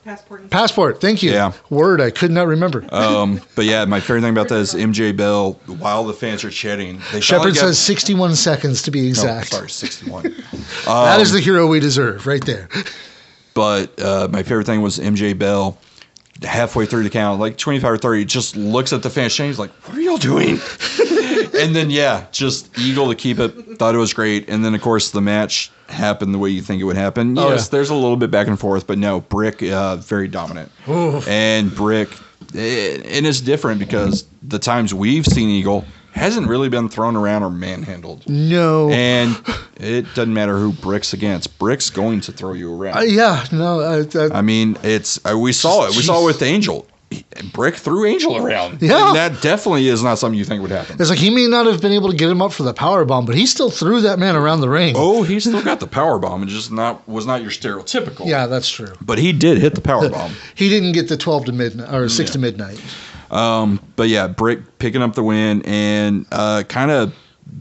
Passport. Thank you. Yeah. Word I could not remember. But yeah, my favorite thing about that is MJ Bell, while the fans are chanting, they Shepard says 61 seconds to be exact. No, sorry, 61. That is the hero we deserve right there. But my favorite thing was MJ Bell, halfway through the count, like 25 or 30, just looks at the fans chanting, he's like, what are y'all doing? And then, yeah, just Eagle to keep it. Thought it was great. And then, of course, the match happened the way you think it would happen. Yes, there's a little bit back and forth, but no, Brick, very dominant. Oof. And Brick, and it's different because the times we've seen Eagle hasn't really been thrown around or manhandled. No. And it doesn't matter who Brick's against. Brick's going to throw you around. Yeah, no. I mean, it's we saw it. We saw it with Angel. Brick threw Angel around. Yeah. And that definitely is not something you think would happen. It's like he may not have been able to get him up for the power bomb, but he still threw that man around the ring. Oh, he still got the power bomb. It just was not your stereotypical. Yeah, that's true. But he did hit the power bomb. He didn't get the 12 to midnight or 6 to midnight. But yeah, Brick picking up the win and kind of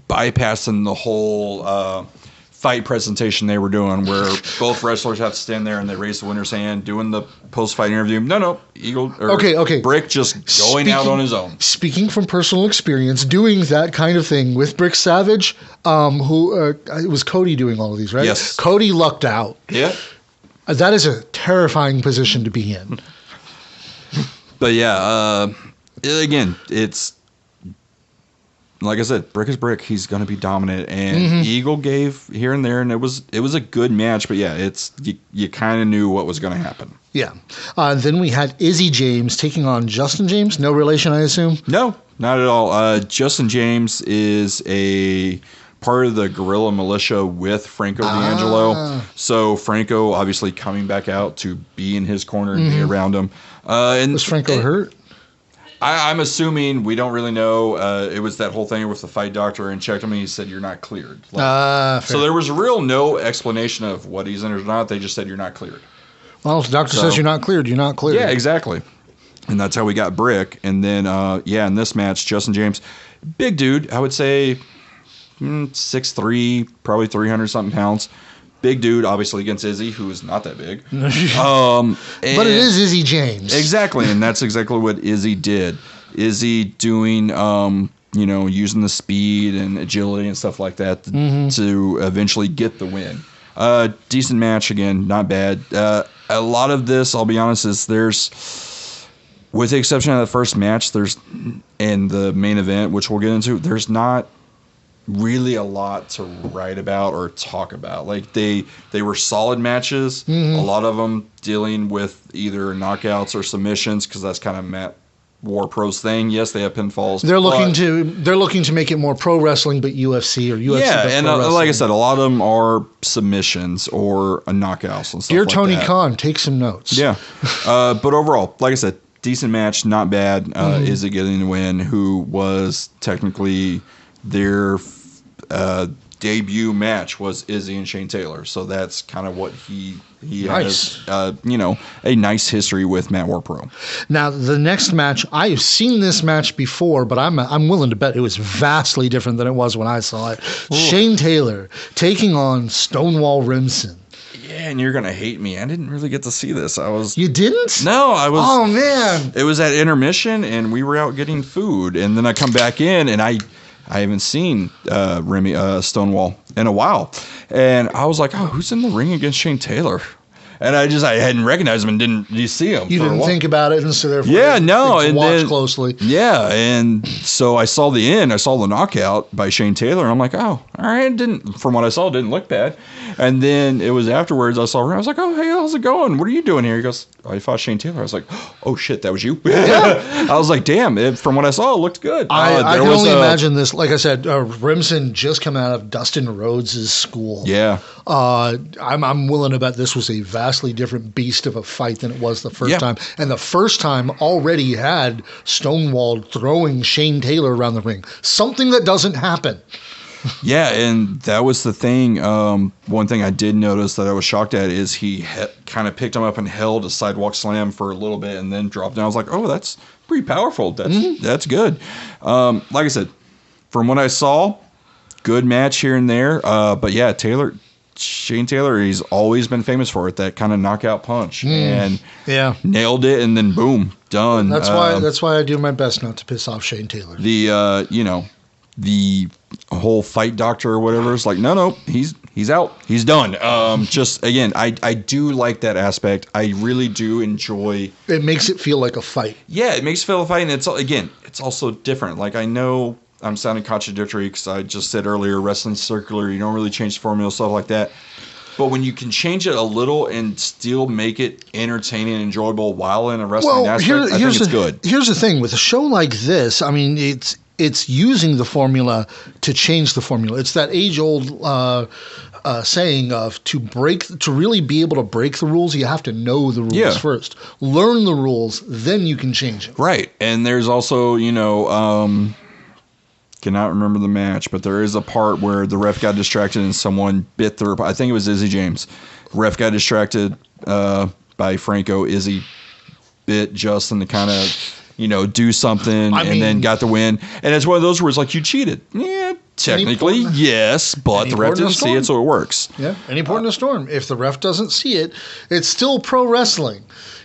bypassing the whole fight presentation they were doing where both wrestlers have to stand there and they raise the winner's hand doing the post-fight interview. No, Eagle or Okay. Brick just going out on his own. Speaking from personal experience, doing that kind of thing with Brick Savage, who it was Cody doing all of these, right? Yes. Cody lucked out. Yeah. That is a terrifying position to be in. But yeah, again, it's like I said, Brick is Brick. He's going to be dominant, and Eagle gave here and there, and it was a good match. But yeah, it's you kind of knew what was going to happen. Yeah. Then we had Izzy James taking on Justin James. No relation, I assume? No, not at all. Justin James is a part of the guerrilla militia with Franco D'Angelo. So Franco obviously coming back out to be in his corner and be around him. And Was Franco hurt? I'm assuming, we don't really know. It was that whole thing with the fight doctor and checked him and he said, you're not cleared. So there was no explanation of what he's in or not. They just said, you're not cleared. Well, if the doctor says you're not cleared, you're not cleared. Yeah, exactly. And that's how we got Brick. And then, in this match, Justin James, big dude, I would say 6'3", probably 300-something pounds. Big dude, obviously, against Izzy, who is not that big. But it is Izzy James. Exactly, and that's exactly what Izzy did. Izzy doing, using the speed and agility and stuff like that to eventually get the win. Decent match, again, not bad. A lot of this, I'll be honest, is with the exception of the first match, and the main event, which we'll get into, there's not really a lot to write about or talk about. Like they were solid matches. A lot of them dealing with either knockouts or submissions because that's kind of Matt War Pro's thing. Yes, they have pinfalls. They're looking to make it more pro wrestling, but UFC or UFC. Yeah, and like I said, a lot of them are submissions or knockouts and stuff. Dear like Tony that. Khan, take some notes. Yeah, but overall, like I said, decent match, not bad. Izzy getting the win, who was technically their debut match was Izzy and Shane Taylor, so that's kind of what he has, a nice history with Matt War Pro. Now the next match, I have seen this match before, but I'm willing to bet it was vastly different than it was when I saw it. Ooh. Shane Taylor taking on Stonewall Rimson. Yeah, and you're gonna hate me. I didn't really get to see this. You didn't? No, I was. Oh man! It was at intermission, and we were out getting food, and then I come back in, and I haven't seen Stonewall in a while. And I was like, oh, who's in the ring against Shane Taylor? And I hadn't recognized him and didn't see him. You didn't think about it, and so therefore and watch closely. Yeah, and so I saw the knockout by Shane Taylor, and I'm like, oh, all right. From what I saw, it didn't look bad. And then it was afterwards I saw him. I was like, oh, hey, how's it going? What are you doing here? He goes, oh, I fought Shane Taylor. I was like, oh, shit, that was you? Yeah. I was like, damn, from what I saw, it looked good. I can only imagine this. Like I said, Rimson just come out of Dustin Rhodes' school. Yeah. I'm willing to bet this was a vastly different beast of a fight than it was the first time. And the first time already had Stonewall throwing Shane Taylor around the ring. Something that doesn't happen. Yeah, and that was the thing. One thing I did notice that I was shocked at is he kind of picked him up and held a sidewalk slam for a little bit and then dropped down. I was like, oh, that's pretty powerful. That's good. Like I said, from what I saw, good match here and there. But yeah, Taylor Shane Taylor, he's always been famous for it, that kind of knockout punch, and Yeah. nailed it, and then boom, done. That's why I do my best not to piss off Shane Taylor. The the whole fight doctor or whatever is like, no, he's out, he's done. Just again, I do like that aspect. I really do enjoy. It makes it feel like a fight. Yeah, it makes it feel like a fight, and it's also different. Like, I know I'm sounding contradictory because I just said earlier, wrestling circular, you don't really change the formula, stuff like that. But when you can change it a little and still make it entertaining and enjoyable while in a wrestling aspect, I think it's good. Here's the thing with a show like this. I mean, it's using the formula to change the formula. It's that age-old saying of to really be able to break the rules, you have to know the rules first. Learn the rules, then you can change it. Right, and there's also cannot remember the match, but there is a part where the ref got distracted and someone bit their. I think it was Izzy James. Ref got distracted by Franco. Izzy bit Justin to kind of do something, and then got the win. And it's one of those where it's like, you cheated. Yeah, technically yes, but the ref didn't see it, so it works. Yeah, any port in a storm. If the ref doesn't see it, it's still pro wrestling.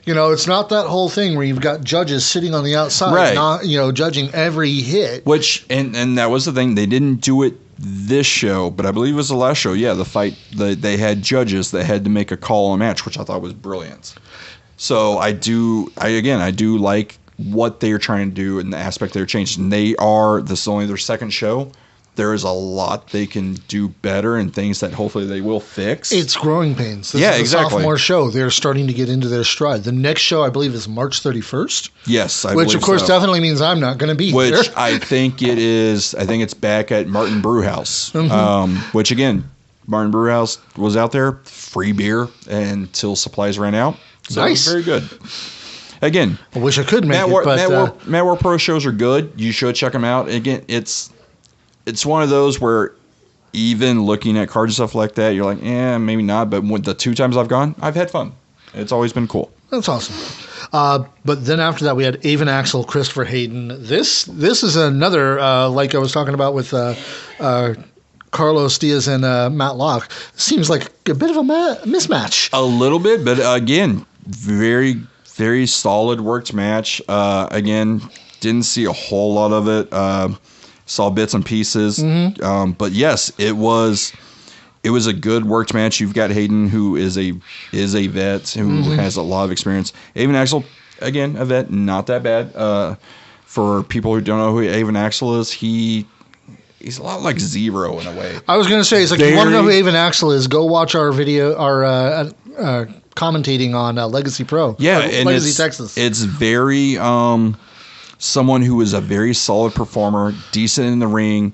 It's not that whole thing where you've got judges sitting on the outside, not judging every hit. Which and that was the thing. They didn't do it this show, but I believe it was the last show. Yeah, the fight. They had judges that had to make a call on a match, which I thought was brilliant. So I do like what they're trying to do and the aspect they're changing. This is only their second show. There is a lot they can do better and things that hopefully they will fix. It's growing pains. This is the sophomore show. They're starting to get into their stride. The next show, I believe, is March 31st. Yes, which of course definitely means I'm not going to be there. Which I think it is. I think it's back at Martin Brewhouse. Which again, Martin Brewhouse was out there, free beer until supplies ran out. So nice, very good. Again, I wish I could make it, but Matt War Pro shows are good. You should check them out. Again, it's one of those where even looking at cards and stuff like that, you're like, maybe not. But with the 2 times I've gone, I've had fun. It's always been cool. That's awesome. But then after that, we had Avon Axel, Christopher Hayden. This is another, like I was talking about with Carlos Diaz and Matt Locke. Seems like a bit of a mismatch. A little bit, but again, very, very solid worked match. Again, didn't see a whole lot of it. Saw bits and pieces, but yes, it was a good worked match. You've got Hayden, who is a vet who has a lot of experience. Avon Axel, again, a vet, not that bad. For people who don't know who Avon Axel is, he's a lot like Zero in a way. I was going to say, it's like, if you want to know who Avon Axel is, go watch our video, our commentating on Legacy Pro. Yeah, and Legacy Texas. It's very someone who is a very solid performer, decent in the ring,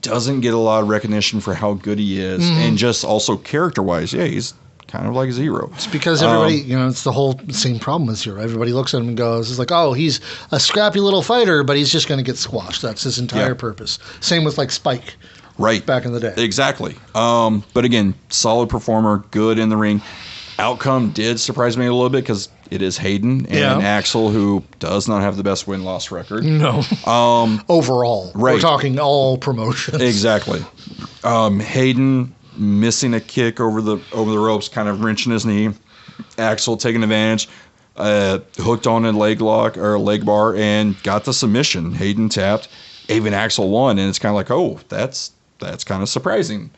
doesn't get a lot of recognition for how good he is, and just also character-wise, he's kind of like Zero. It's because everybody, it's the whole same problem as Zero. Everybody looks at him and goes, it's like, oh, he's a scrappy little fighter, but he's just going to get squashed. That's his entire purpose. Same with like Spike. Right. Back in the day. Exactly. But again, solid performer, good in the ring. Outcome did surprise me a little bit because it is Hayden and Axel, who does not have the best win-loss record. No. Overall. Right. We're talking all promotions. Exactly. Hayden missing a kick over the ropes, kind of wrenching his knee. Axel taking advantage, hooked on a leg lock or a leg bar and got the submission. Hayden tapped. Avon Axel won, and it's kind of like, oh, that's kind of surprising.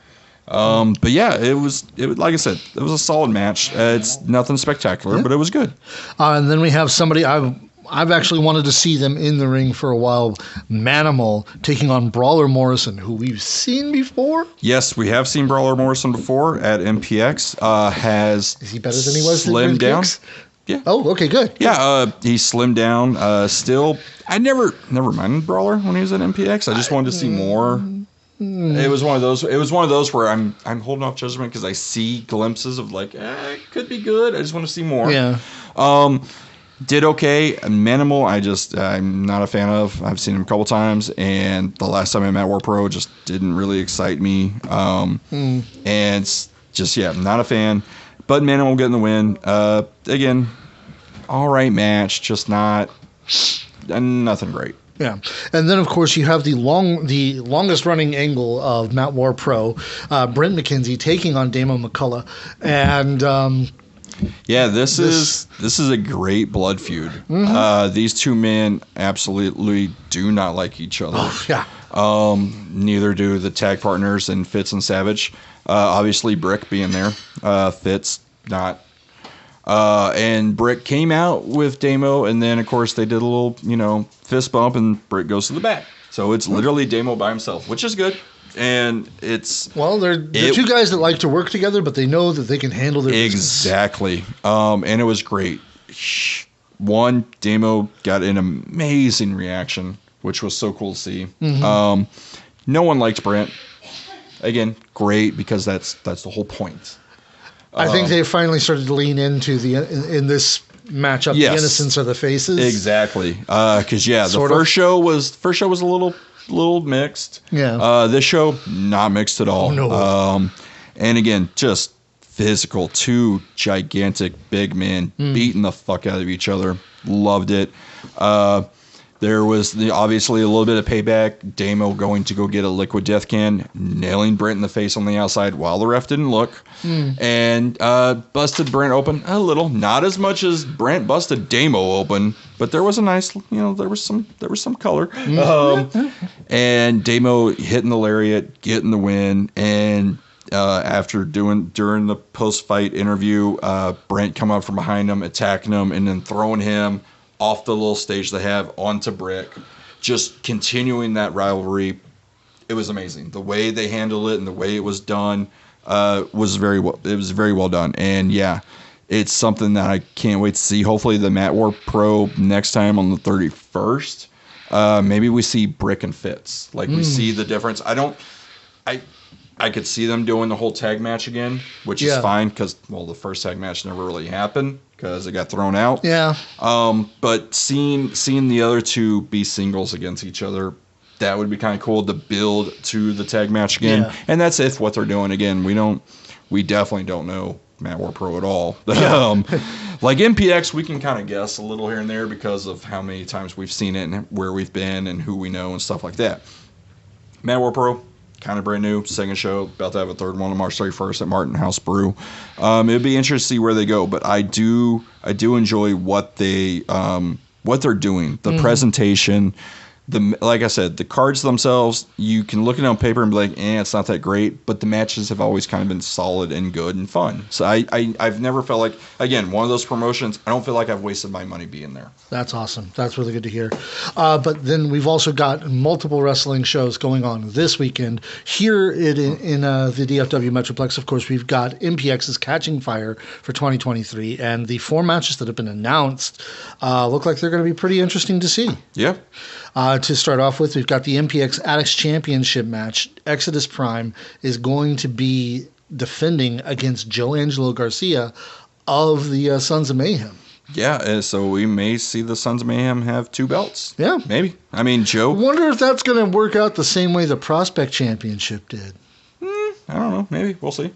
But yeah, it was like I said, it was a solid match. It's nothing spectacular, but it was good. And then we have somebody I've actually wanted to see them in the ring for a while. Manimal taking on Brawler Morrison, who we've seen before. Yes, we have seen Brawler Morrison before at MPX. Is he better than he was? Slimmed down. Yeah. Oh, okay, good. Yeah, he slimmed down. Still, I never minded Brawler when he was at MPX. I just wanted to see more. It was one of those where I'm holding off judgment because I see glimpses of like, it could be good. I just want to see more. Yeah. Did okay. Manimal, I'm not a fan of. I've seen him a couple times, and the last time I met War Pro just didn't really excite me. And just not a fan. But Manimal getting the win. Again, all right match, just nothing great. Yeah, and then of course you have the longest running angle of Matt War Pro, Brent McKenzie taking on Damo McCullough, and Yeah, this is a great blood feud. These two men absolutely do not like each other. yeah, Neither do the tag partners in Fitz and Savage. Obviously, Brick being there. Fitz not. And Brick came out with Damo, and then of course they did a little, fist bump, and Brick goes to the back. So it's literally Damo by himself, which is good. And it's they're two guys that like to work together, but they know that they can handle their business. Exactly. And it was great. One, Damo got an amazing reaction, which was so cool to see. No one liked Brent. Again, great, because that's the whole point. I think they finally started to lean into in this matchup, the innocence of the faces. Exactly. Because the first show was a little mixed. Yeah. This show not mixed at all. Oh, no. And again, just physical, two gigantic big men beating the fuck out of each other. Loved it. There was obviously a little bit of payback. Damo going to go get a liquid death can, nailing Brent in the face on the outside while the ref didn't look, and busted Brent open a little. Not as much as Brent busted Damo open, but there was a nice, there was some color. And Damo hitting the lariat, getting the win, and during the post-fight interview, Brent come up from behind him, attacking him, and then throwing him off the little stage they have onto Brick, just continuing that rivalry. It was amazing. The way they handled it and the way it was done was very well. It was very well done. And yeah, it's something that I can't wait to see. Hopefully the Matt War Pro next time on the 31st. Maybe we see Brick and Fitz. Like we see the difference. I could see them doing the whole tag match again, which is fine because, the first tag match never really happened because it got thrown out. Yeah. But seeing the other two be singles against each other, that would be kind of cool to build to the tag match again. Yeah. And that's if what they're doing. Again, we definitely don't know Matt War Pro at all. Yeah. Like MPX, we can kind of guess a little here and there because of how many times we've seen it and where we've been and who we know and stuff like that. Matt War Pro, kind of brand new, second show, about to have a third one on March 31st at Martin House Brew. It'd be interesting to see where they go, but I do enjoy what they're doing, the presentation. Like I said, the cards themselves, you can look at it on paper and be like, it's not that great, but the matches have always kind of been solid and good and fun. So I've never felt like, again, one of those promotions, I don't feel like I've wasted my money being there. That's awesome. That's really good to hear. But then we've also got multiple wrestling shows going on this weekend. Here in the DFW Metroplex, of course, we've got MPX's Catching Fire for 2023, and the 4 matches that have been announced look like they're going to be pretty interesting to see. Yeah. To start off with, we've got the MPX Addicts Championship match. Exodus Prime is going to be defending against Joe Angelo Garcia of the Sons of Mayhem. Yeah, so we may see the Sons of Mayhem have 2 belts. Yeah. Maybe. I mean, Joe... I wonder if that's going to work out the same way the Prospect Championship did. I don't know. Maybe. We'll see.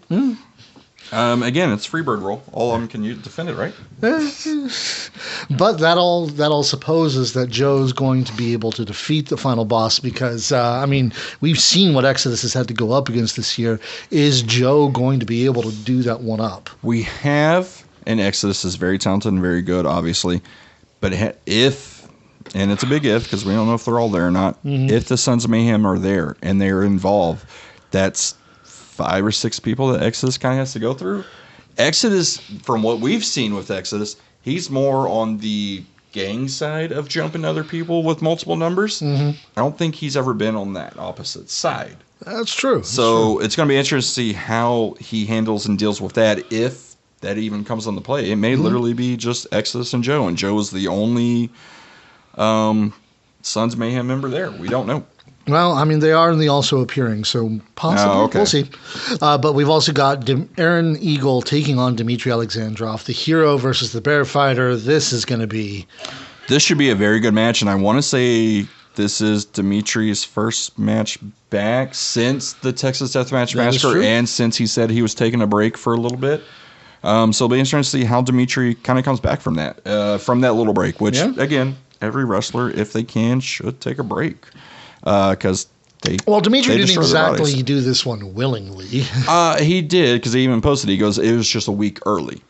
Again, it's Freebird rule. All of them can defend it, right? But that all supposes that Joe's going to be able to defeat the final boss because, we've seen what Exodus has had to go up against this year. Is Joe going to be able to do that one up? We have, and Exodus is very talented and very good, obviously. But if, and it's a big if because we don't know if they're all there or not, if the Sons of Mayhem are there and they're involved, that's 5 or 6 people that Exodus kind of has to go through. Exodus, from what we've seen with Exodus, he's more on the gang side of jumping other people with multiple numbers. I don't think he's ever been on that opposite side. That's true. So it's going to be interesting to see how he handles and deals with that, if that even comes on the play. It may literally be just Exodus and Joe is the only Sons of Mayhem member there. We don't know. Well, they are in the also appearing, so possibly. Oh, okay. We'll see. But we've also got Aaron Eagle taking on Dmitry Alexandrov, the hero versus the bear fighter. This should be a very good match, and I want to say this is Dimitri's first match back since the Texas Deathmatch Massacre, and since he said he was taking a break for a little bit. So it'll be interesting to see how Dmitry kind of comes back from that little break, which, again, every wrestler, if they can, should take a break because Dimitri didn't destroy their bodies. exactly do this one willingly. He did, because he even posted. He goes, it was just a week early.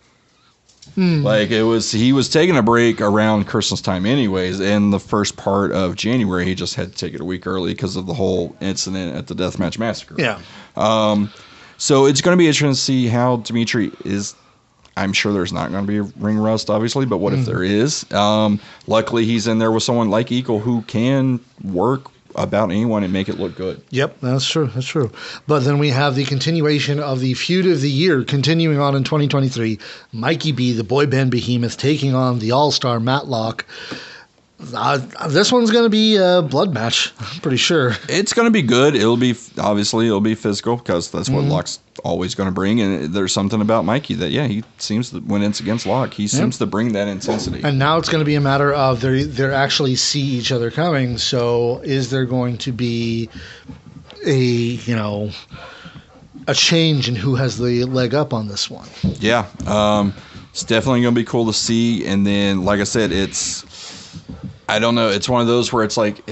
Like he was taking a break around Christmas time, anyways. In the first part of January, he just had to take it a week early because of the whole incident at the Deathmatch Massacre. Yeah. So it's going to be interesting to see how Dimitri is. I'm sure there's not going to be a ring rust, obviously, but what if there is? Luckily, he's in there with someone like Eagle who can work about anyone and make it look good. Yep, that's true. That's true. But then we have the continuation of the feud of the year continuing on in 2023. Mikey B, the boy band behemoth, taking on the all-star Matlock. This one's going to be a blood match, I'm pretty sure. It's going to be good. It'll be physical because that's what Locke's always going to bring. And there's something about Mikey that, he seems to, when it's against Locke, he seems to bring that intensity. And now it's going to be a matter of they actually see each other coming. So is there going to be a change in who has the leg up on this one? Yeah. It's definitely going to be cool to see. And then, like I said, I don't know. It's one of those where it's like,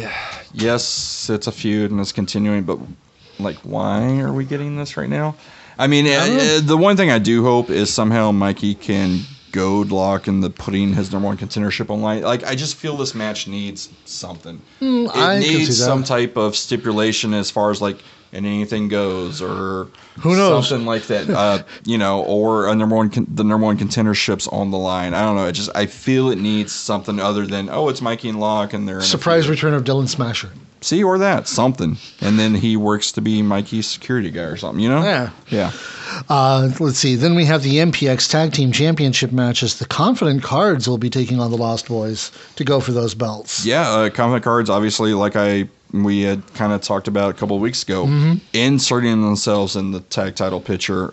yes, it's a feud and it's continuing, but like, why are we getting this right now? I mean, the one thing I do hope is somehow Mikey can goad Locke into putting his number one contendership online. Like, I just feel this match needs something. It needs some type of stipulation as far as like an anything goes or who knows, something like that. Or the number one contenderships on the line. I don't know. I feel it needs something other than it's Mikey and Locke and they're surprise return of Dylan Smasher. See, or that something, and then he works to be Mikey's security guy or something. Yeah. Let's see. Then we have the MPX Tag Team Championship matches. The Confident Cards will be taking on the Lost Boys to go for those belts. Yeah, Confident Cards, obviously, like we had kind of talked about a couple of weeks ago, inserting themselves in the tag title picture,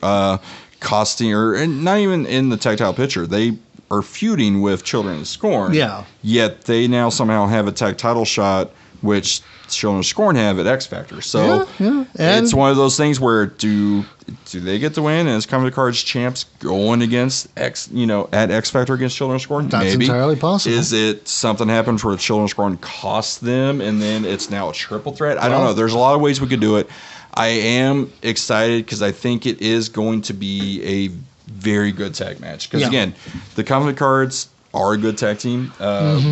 costing, or not even in the tag title picture. They are feuding with Children of Scorn. Yeah. Yet they now somehow have a tag title shot, which Children of Scorn have at X Factor. So it's one of those things where do they get to win as Confident Cards champs going against at X Factor against Children of Scorn? That's maybe entirely possible. Is it something happens where Children of Scorn costs them and then it's now a triple threat? I don't know. There's a lot of ways we could do it. I am excited because I think it is going to be a very good tag match. Because again, the Confident Cards are a good tag team.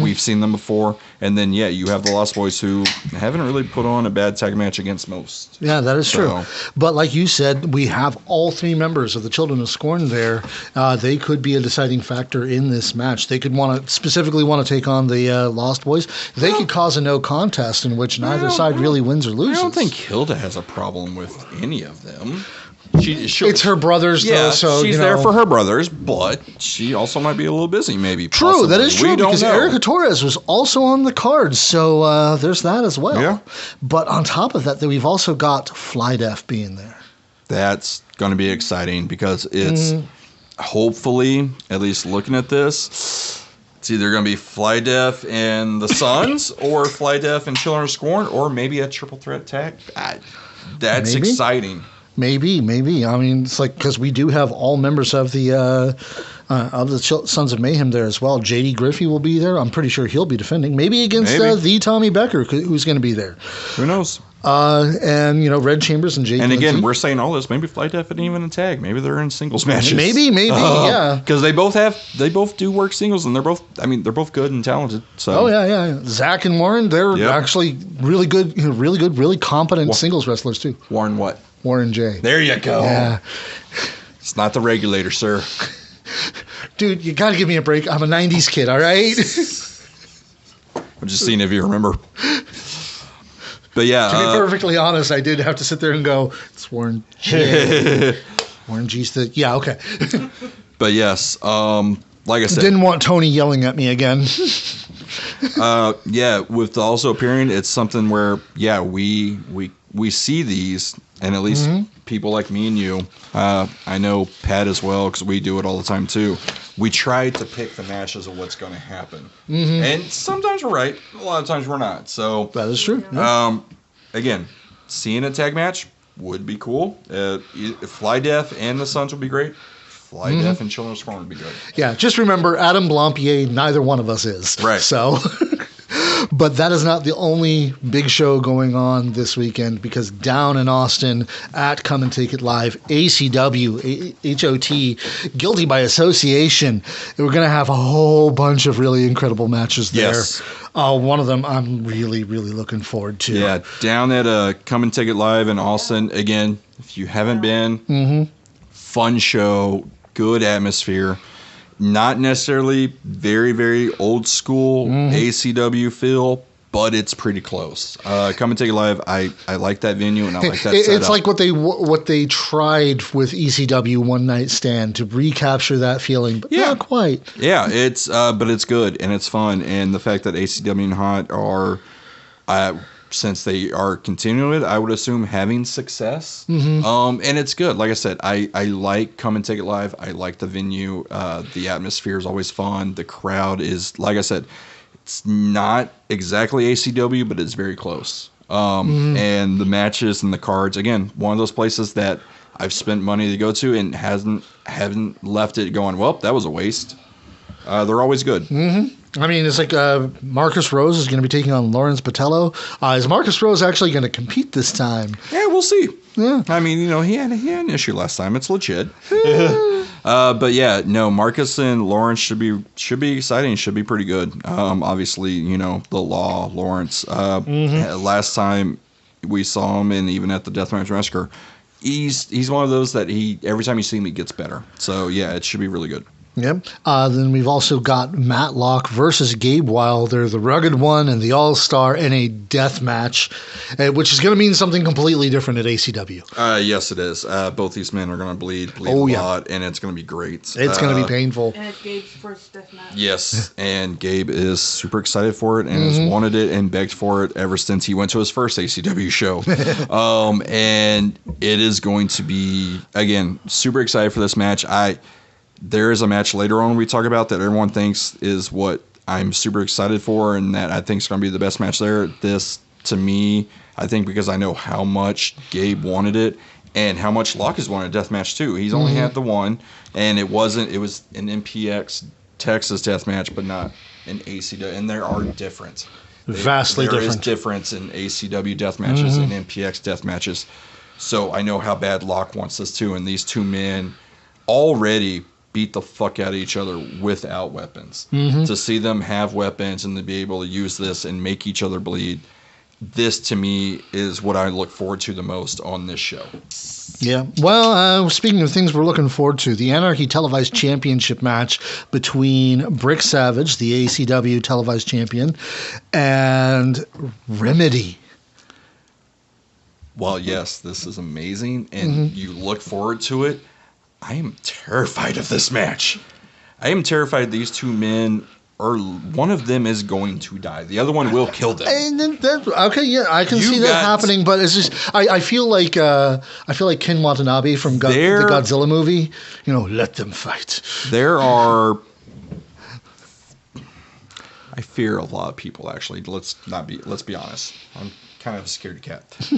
We've seen them before. And then, you have the Lost Boys who haven't really put on a bad tag match against most. Yeah, that is true. But like you said, we have all three members of the Children of Scorn there. They could be a deciding factor in this match. They could specifically want to take on the Lost Boys. They could cause a no contest in which neither side really wins or loses. I don't think Hilda has a problem with any of them. It's her brothers, though, so she's there for her brothers, but she also might be a little busy, maybe. True, possibly. That is true, because Erica Torres was also on the cards, so there's that as well. Yeah. But on top of that, we've also got Fly Def being there. That's going to be exciting because it's hopefully, at least looking at this, it's either going to be Fly Def and the Sons or Fly Def and Children of Scorn or maybe a triple threat tag. That's exciting. Maybe. I mean, it's like because we do have all members of the Sons of Mayhem there as well. JD Griffey will be there. I'm pretty sure he'll be defending. Maybe against the Tommy Becker, who's going to be there. Who knows? And Red Chambers and Jake. And again, Lindsay. We're saying all this. Maybe Fly Def isn't even a tag. Maybe they're in singles matches. Maybe, yeah. Because they both do work singles, and they're both good and talented. So. Oh yeah. Zach and Warren, they're actually really good, really competent singles wrestlers too. Warren what? Warren J. There you go. Yeah. It's not the regulator, sir. Dude, you got to give me a break. I'm a 90s kid, all right? I'm just seeing if you remember. But yeah. To be perfectly honest, I did have to sit there and go, it's Warren J. Warren G's the... Yeah, okay. But yes, like I said... Didn't want Tony yelling at me again. With also appearing, it's something where, we see these, and at least people like me and you, I know Pat as well, because we do it all the time too. We try to pick the matches of what's going to happen. And sometimes we're right, a lot of times we're not. So that is true. Again, seeing a tag match would be cool. Fly Def and the Sons would be great. Fly Def and Children of Scorn would be good. Yeah, just remember, Adam Blampier, neither one of us is. Right. So... But that is not the only big show going on this weekend, because down in Austin at Come and Take It Live, ACW, HOT, Guilty by Association, we're going to have a whole bunch of really incredible matches there. Yes. One of them I'm really, really looking forward to. Yeah, down at Come and Take It Live in Austin. Again, if you haven't been, fun show, good atmosphere. Not necessarily very, very old school ACW feel, but it's pretty close. Come and Take It Live. I like that venue, and I like that setup. It's like what they tried with ECW One Night Stand to recapture that feeling, but not quite. Yeah, it's but it's good and it's fun, and the fact that ACW and Hot are, since they are continuing it, I would assume having success. And it's good. Like I said, I like Come and Take It Live. I like the venue. The atmosphere is always fun. The crowd is, like I said, it's not exactly ACW, but it's very close. And the matches and the cards, again, one of those places that I've spent money to go to and haven't left it going, well, that was a waste. They're always good. I mean, it's like Marcus Rose is going to be taking on Lawrence Botello. Is Marcus Rose actually going to compete this time? Yeah, we'll see. Yeah. I mean, he had an issue last time. It's legit. But yeah, no, Marcus and Lawrence should be exciting. Should be pretty good. Obviously, the Law, Lawrence. Last time we saw him, and even at the Deathmatch Massacre, he's one of those that every time you see him, he gets better. So yeah, it should be really good. Yep. Then we've also got Matlock versus Gabe Wilder, the Rugged One and the All-Star in a death match, which is going to mean something completely different at ACW. Yes, it is. Both these men are going to bleed a lot, and it's going to be great. It's going to be painful. And it's Gabe's first death match. Yes, and Gabe is super excited for it and has wanted it and begged for it ever since he went to his first ACW show. And it is going to be, again, super excited for this match. There is a match later on we talk about that everyone thinks is what I'm super excited for and that I think is going to be the best match there. This, to me, I think because I know how much Gabe wanted it and how much Locke has wanted a death match too. He's only had the one, and it was an MPX Texas death match, but not an ACW. And there are different. Vastly different. There is difference in ACW death matches and MPX death matches. So I know how bad Locke wants this too, and these two men already beat the fuck out of each other without weapons. To see them have weapons and to be able to use this and make each other bleed, this to me is what I look forward to the most on this show. Yeah. Well, speaking of things we're looking forward to, the Anarchy Televised Championship match between Brick Savage, the ACW Televised Champion, and Remedy. While yes, this is amazing and you look forward to it, I am terrified of this match. I am terrified these two men one of them is going to die. The other one will kill them. Okay, yeah, I can see that happening, but it's just I feel like Ken Watanabe from the Godzilla movie. Let them fight. I fear a lot of people actually. Let's be honest. I'm kind of a scaredy cat.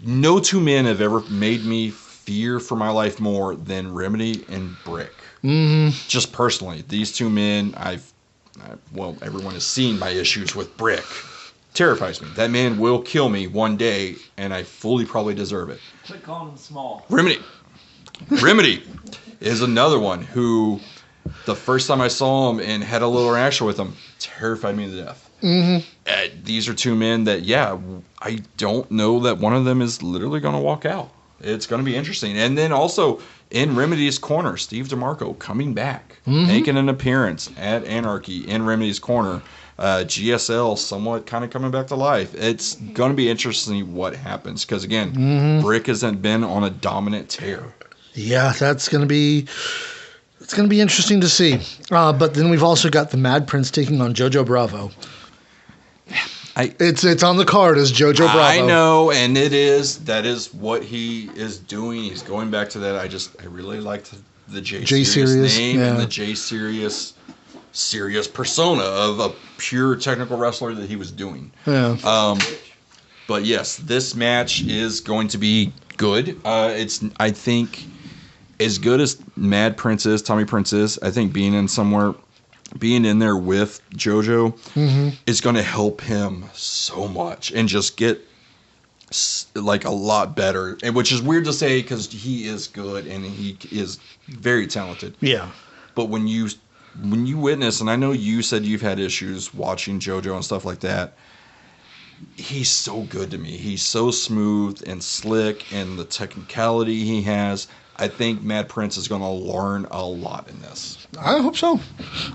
No two men have ever made me fear for my life more than Remedy and Brick. Just personally, these two men, everyone has seen my issues with Brick. Terrifies me. That man will kill me one day, and I fully probably deserve it. Quit calling him small. Remedy is another one who, the first time I saw him and had a little interaction with him, terrified me to death. These are two men that, I don't know that one of them is literally going to walk out. It's going to be interesting. And then also in Remedy's corner, Steve DeMarco coming back, making an appearance at Anarchy in Remedy's corner. GSL somewhat kind of coming back to life. It's going to be interesting what happens because, again, Brick hasn't been on a dominant tear. Yeah, it's going to be interesting to see. But then we've also got the Mad Prince taking on Jojo Bravo. It's on the card as Jojo Bravo. I know, and that is what he is doing. He's going back to that. I really liked the J Serious name and the J Serious persona of a pure technical wrestler that he was doing. Yeah. But yes, this match is going to be good. It's, I think, as good as Mad Prince is, Tommy Prince is, I think being in somewhere being in there with JoJo is going to help him so much and just get like a lot better, and which is weird to say because he is good and he is very talented. Yeah. But when you witness, and I know you said you've had issues watching JoJo and stuff like that, he's so good to me. He's so smooth and slick, and the technicality he has. I think Mad Prince is going to learn a lot in this. I hope so.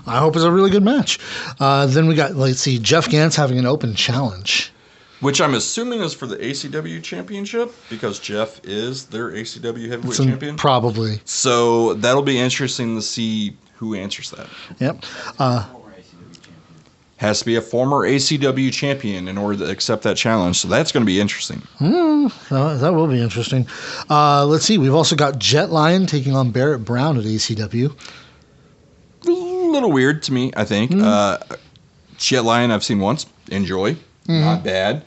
I hope it's a really good match. Then we got, let's see, Jeff Gantz having an open challenge. Which I'm assuming is for the ACW championship, because Jeff is their ACW heavyweight champion. Probably. So that'll be interesting to see who answers that. Yep. Has to be a former ACW champion in order to accept that challenge. So that's going to be interesting. That will be interesting. Let's see. We've also got Jet Lion taking on Barrett Brown at ACW. A little weird to me, I think. Jet Lion I've seen once. Enjoy. Not bad.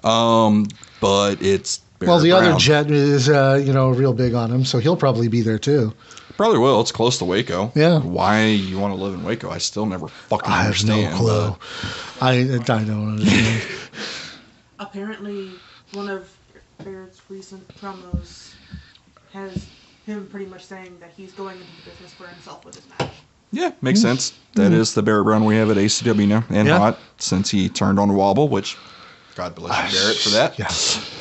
But it's Barrett the Brown. other Jet is, real big on him, so he'll probably be there too. Probably will. It's close to Waco. Yeah. Why you want to live in Waco? I still never fucking I have understand. no clue. I don't understand. Apparently, one of Barrett's recent promos has him pretty much saying that he's going into the business for himself with his match. Yeah, makes sense. That is the Barrett Brown we have at ACW now, and hot since he turned on the wobble, which God bless you, Barrett, for that. Yes.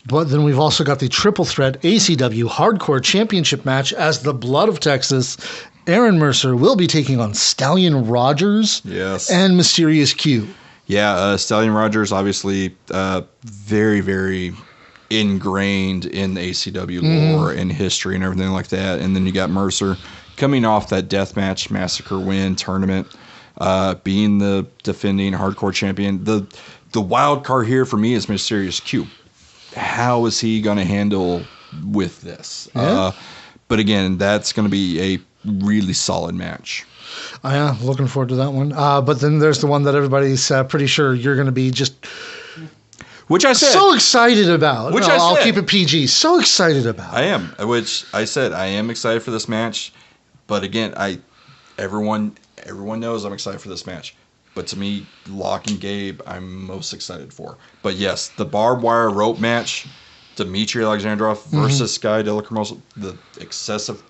But then we've also got the triple threat ACW Hardcore Championship match as the Blood of Texas. Aaron Mercer will be taking on Stallion Rogers and Mysterious Q. Yeah, Stallion Rogers, obviously very, very ingrained in the ACW lore and history and everything like that. And then you got Mercer coming off that Deathmatch Massacre win tournament, being the defending Hardcore champion. The wild card here for me is Mysterious Q. How is he going to handle with this? Yeah. But again, that's going to be a really solid match. Yeah, looking forward to that one. But then there's the one that everybody's pretty sure you're going to be just which I said so excited about. Which I'll keep it PG. So excited about. I am. Which I said I am excited for this match. But again, everyone knows I'm excited for this match. But to me, Locke and Gabe, I'm most excited for. But yes, the barbed wire rope match, Dmitry Alexandrov versus Sky De La Cremosa, the excessive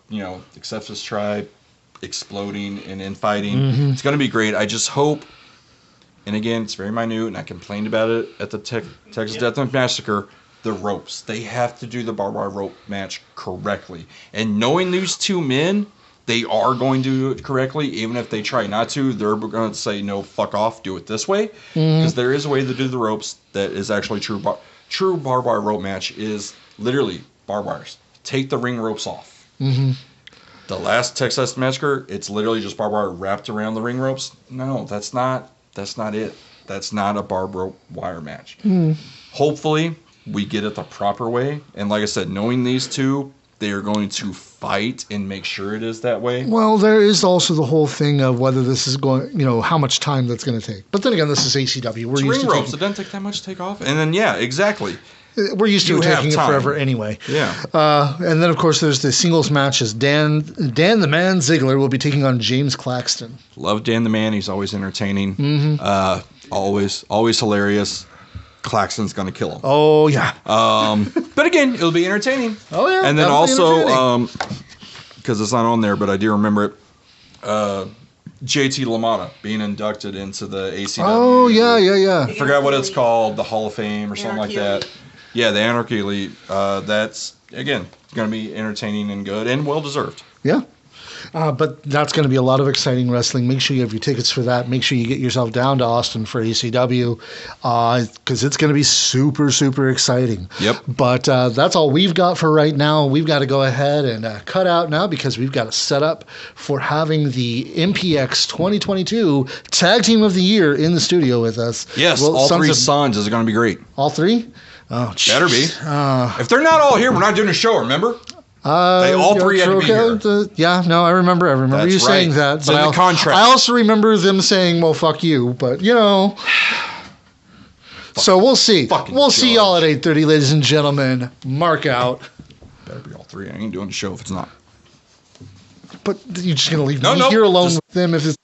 tribe exploding and infighting. It's going to be great. I just hope, and again, it's very minute, and I complained about it at the Texas Deathmatch Massacre, the ropes. They have to do the barbed wire rope match correctly. And knowing these two men, they are going to do it correctly. Even if they try not to, they're going to say, no, fuck off, do it this way. Because there is a way to do the ropes that is actually true. True barbed wire rope match is literally barbed wires. Take the ring ropes off. The last Texas Massacre, it's literally just barbed wire wrapped around the ring ropes. No, that's not it. That's not a barbed wire match. Hopefully, we get it the proper way. And like I said, knowing these two, they are going to fight and make sure it is that way. Well, there is also the whole thing of whether this is going, how much time that's going to take. But then again, this is ACW. We're used ring to ropes. It doesn't take that much to take off. And then, exactly. We're used to it taking it forever anyway. Yeah. And then, of course, there's the singles matches. Dan the Man Ziggler will be taking on James Claxton. Love Dan the Man. He's always entertaining. Always hilarious. Claxton's going to kill him. Oh, yeah. But again, it'll be entertaining. Oh, yeah. And then also, because it's not on there, but I do remember it, JT LaMotta being inducted into the ACW. Oh, yeah. I forgot what it's called, the Hall of Fame or something like that. Elite. Yeah, the Anarchy Elite. That's, again, going to be entertaining and good and well-deserved. Yeah. But that's going to be a lot of exciting wrestling. Make sure you have your tickets for that. Make sure you get yourself down to Austin for ACW because it's going to be super, super exciting. Yep. But that's all we've got for right now. We've got to go ahead and cut out now because we've got to set up for having the MPX 2022 Tag Team of the Year in the studio with us. Yes, all three Sons is going to be great. All three? Oh, geez. Better be. If they're not all here, we're not doing a show, remember? They all three had to be here. I remember That's you saying right. that. It's in the contract. I also remember them saying, well, fuck you. But, so we'll see. We'll see y'all at 8:30, ladies and gentlemen. Mark out. Better be all three. I ain't doing a show if it's not. But you're just gonna leave No, me no, here alone just- with them if it's